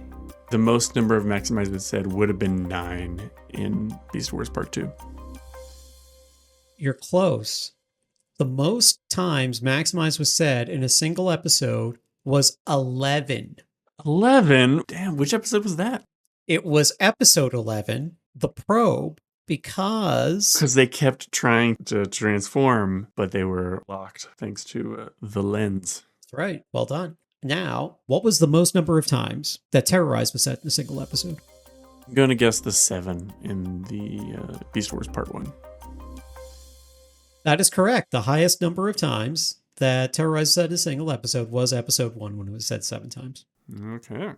the most number of Maximize was said would have been 9 in Beast Wars Part 2. You're close. The most times Maximize was said in a single episode was 11. 11? Damn, which episode was that? It was episode 11, The Probe, because Because they kept trying to transform, but they were locked thanks to the lens. That's right. Well done. Now, what was the most number of times that Terrorize was said in a single episode? I'm going to guess the 7 in the Beast Wars Part 1. That is correct. The highest number of times that Terrorize said in a single episode was episode 1 when it was said 7 times. Okay.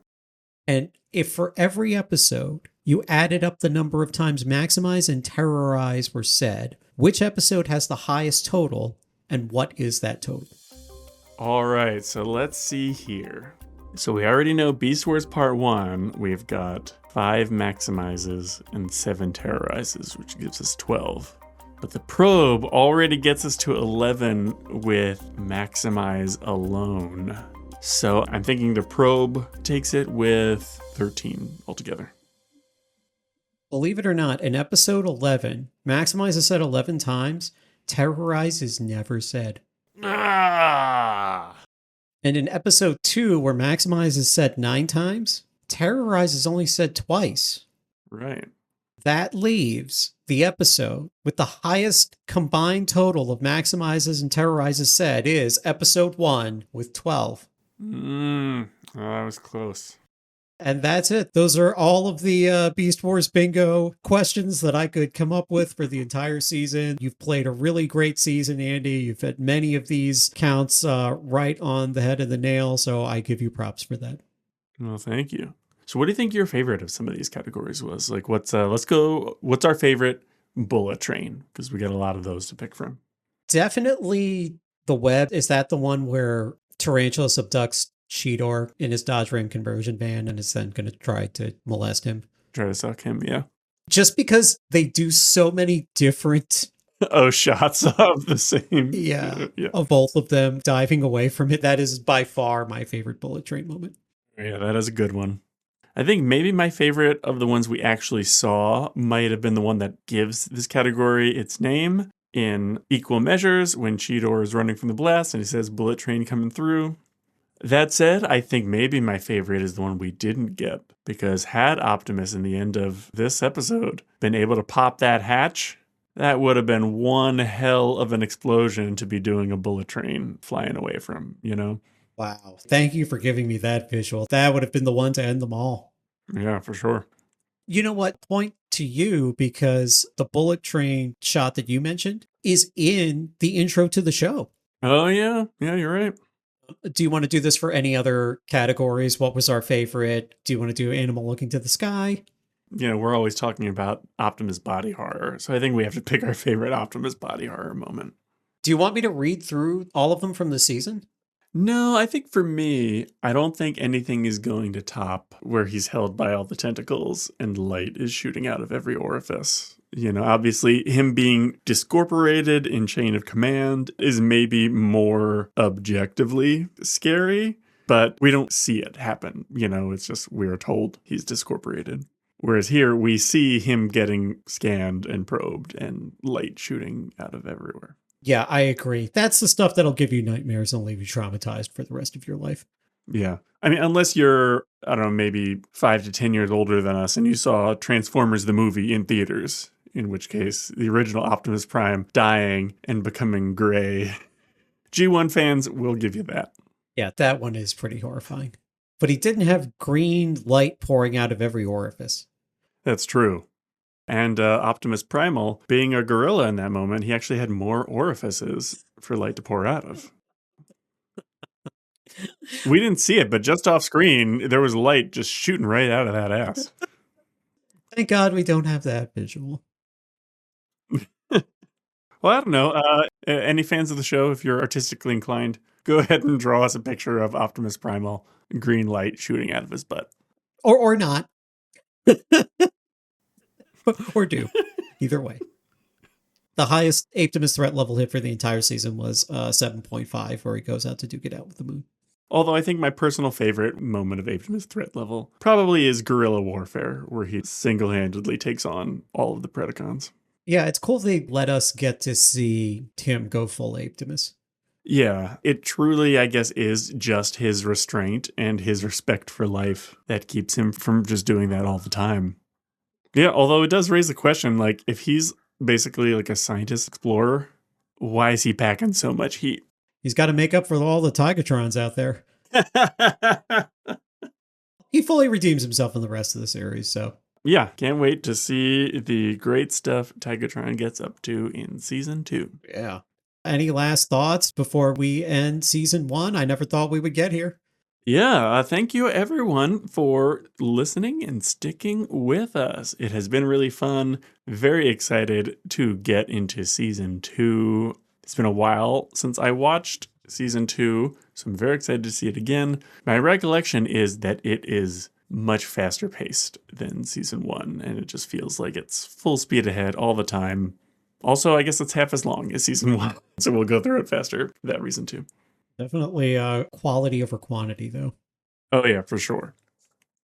And if for every episode you added up the number of times Maximize and Terrorize were said, which episode has the highest total and what is that total? All right, so let's see here. So we already know Beast Wars Part 1, we've got 5 Maximizes and 7 Terrorizes, which gives us 12. But the Probe already gets us to 11 with Maximize alone. So I'm thinking the Probe takes it with 13 altogether. Believe it or not, in episode 11, Maximize is said 11 times, Terrorize is never said. Ah! And in episode 2, where Maximize is said 9 times, Terrorize is only said twice. Right. That leaves the episode with the highest combined total of Maximizes and Terrorizes said is episode 1 with 12. Oh, that was close. And that's it. Those are all of the Beast Wars bingo questions that I could come up with for the entire season. You've played a really great season, Andy. You've had many of these counts right on the head of the nail, so I give you props for that. Well, thank you. So what do you think your favorite of some of these categories was? Like, what's our favorite bullet train? Because we got a lot of those to pick from. Definitely the web. Is that the one where Tarantulas abducts Cheetor in his Dodge Ram conversion van and is then going to try to molest him? Try to suck him, yeah. Just because they do so many different, shots of the same. yeah, Yeah. of both of them diving away from it. That is by far my favorite bullet train moment. Yeah, that is a good one. I think maybe my favorite of the ones we actually saw might have been the one that gives this category its name in equal measures when Cheetor is running from the blast and he says bullet train coming through. That said, I think maybe my favorite is the one we didn't get, because had Optimus in the end of this episode been able to pop that hatch, that would have been one hell of an explosion to be doing a bullet train flying away from, you know? Wow. Thank you for giving me that visual. That would have been the one to end them all. Yeah, for sure. You know what? Point to you, because the bullet train shot that you mentioned is in the intro to the show. Oh, yeah. Yeah, you're right. Do you want to do this for any other categories? What was our favorite? Do you want to do animal looking to the sky? You know, we're always talking about Optimus body horror, so I think we have to pick our favorite Optimus body horror moment. Do you want me to read through all of them from the season? No, I think for me, I don't think anything is going to top where he's held by all the tentacles and light is shooting out of every orifice. You know, obviously him being discorporated in chain of command is maybe more objectively scary, but we don't see it happen. You know, it's just we're told he's discorporated. Whereas here we see him getting scanned and probed and light shooting out of everywhere. Yeah, I agree. That's the stuff that'll give you nightmares and leave you traumatized for the rest of your life. Yeah. I mean, unless you're, I don't know, maybe 5 to 10 years older than us and you saw Transformers the movie in theaters, in which case the original Optimus Prime dying and becoming gray. G1 fans will give you that. Yeah, that one is pretty horrifying. But he didn't have green light pouring out of every orifice. That's true. And Optimus Primal, being a gorilla in that moment, he actually had more orifices for light to pour out of. We didn't see it, but just off screen, there was light just shooting right out of that ass. Thank God we don't have that visual. Well, I don't know. Any fans of the show, if you're artistically inclined, go ahead and draw us a picture of Optimus Primal, green light shooting out of his butt. Or not. Or do. Either way. The highest Apetimus threat level hit for the entire season was 7.5, where he goes out to duke it out with the moon. Although I think my personal favorite moment of Apetimus threat level probably is guerrilla warfare, where he single-handedly takes on all of the Predacons. Yeah, it's cool they let us get to see him go full Apetimus. Yeah, it truly, I guess, is just his restraint and his respect for life that keeps him from just doing that all the time. Yeah, although it does raise the question, like, if he's basically like a scientist explorer, why is he packing so much heat? He's got to make up for all the Tigatrons out there. He fully redeems himself in the rest of the series, so. Yeah, can't wait to see the great stuff Tigatron gets up to in season 2. Yeah. Any last thoughts before we end season 1? I never thought we would get here. Yeah, thank you everyone for listening and sticking with us. It has been really fun. Very excited to get into season 2. It's been a while since I watched season 2, so I'm very excited to see it again. My recollection is that it is much faster paced than season 1, and it just feels like it's full speed ahead all the time. Also, I guess it's half as long as season 1, so we'll go through it faster for that reason too. Definitely quality over quantity, though. Oh yeah, for sure.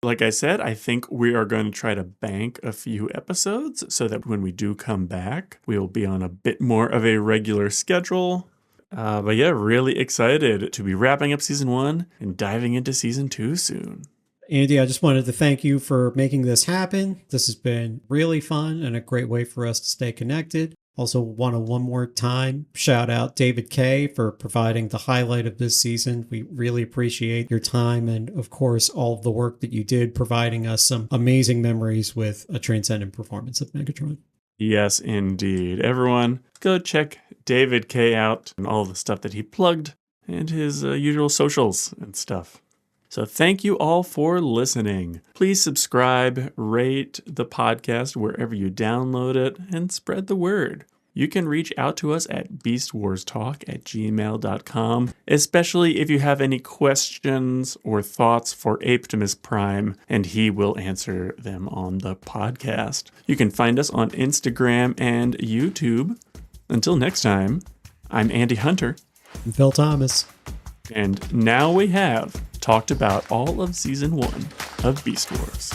Like I said, I think we are going to try to bank a few episodes so that when we do come back, we'll be on a bit more of a regular schedule. But yeah, really excited to be wrapping up season 1 and diving into season 2 soon. Andy, I just wanted to thank you for making this happen. This has been really fun and a great way for us to stay connected. Also want to one more time shout out David Kaye for providing the highlight of this season. We really appreciate your time and, of course, all of the work that you did providing us some amazing memories with a transcendent performance of Megatron. Yes, indeed. Everyone, go check David Kaye out and all the stuff that he plugged and his usual socials and stuff. So thank you all for listening. Please subscribe, rate the podcast wherever you download it, and spread the word. you can reach out to us at beastwarstalk@gmail.com, especially if you have any questions or thoughts for Apetimus Prime, and he will answer them on the podcast. You can find us on Instagram and YouTube. Until next time, I'm Andy Hunter. I'm Phil Thomas. And now we have talked about all of Season 1 of Beast Wars.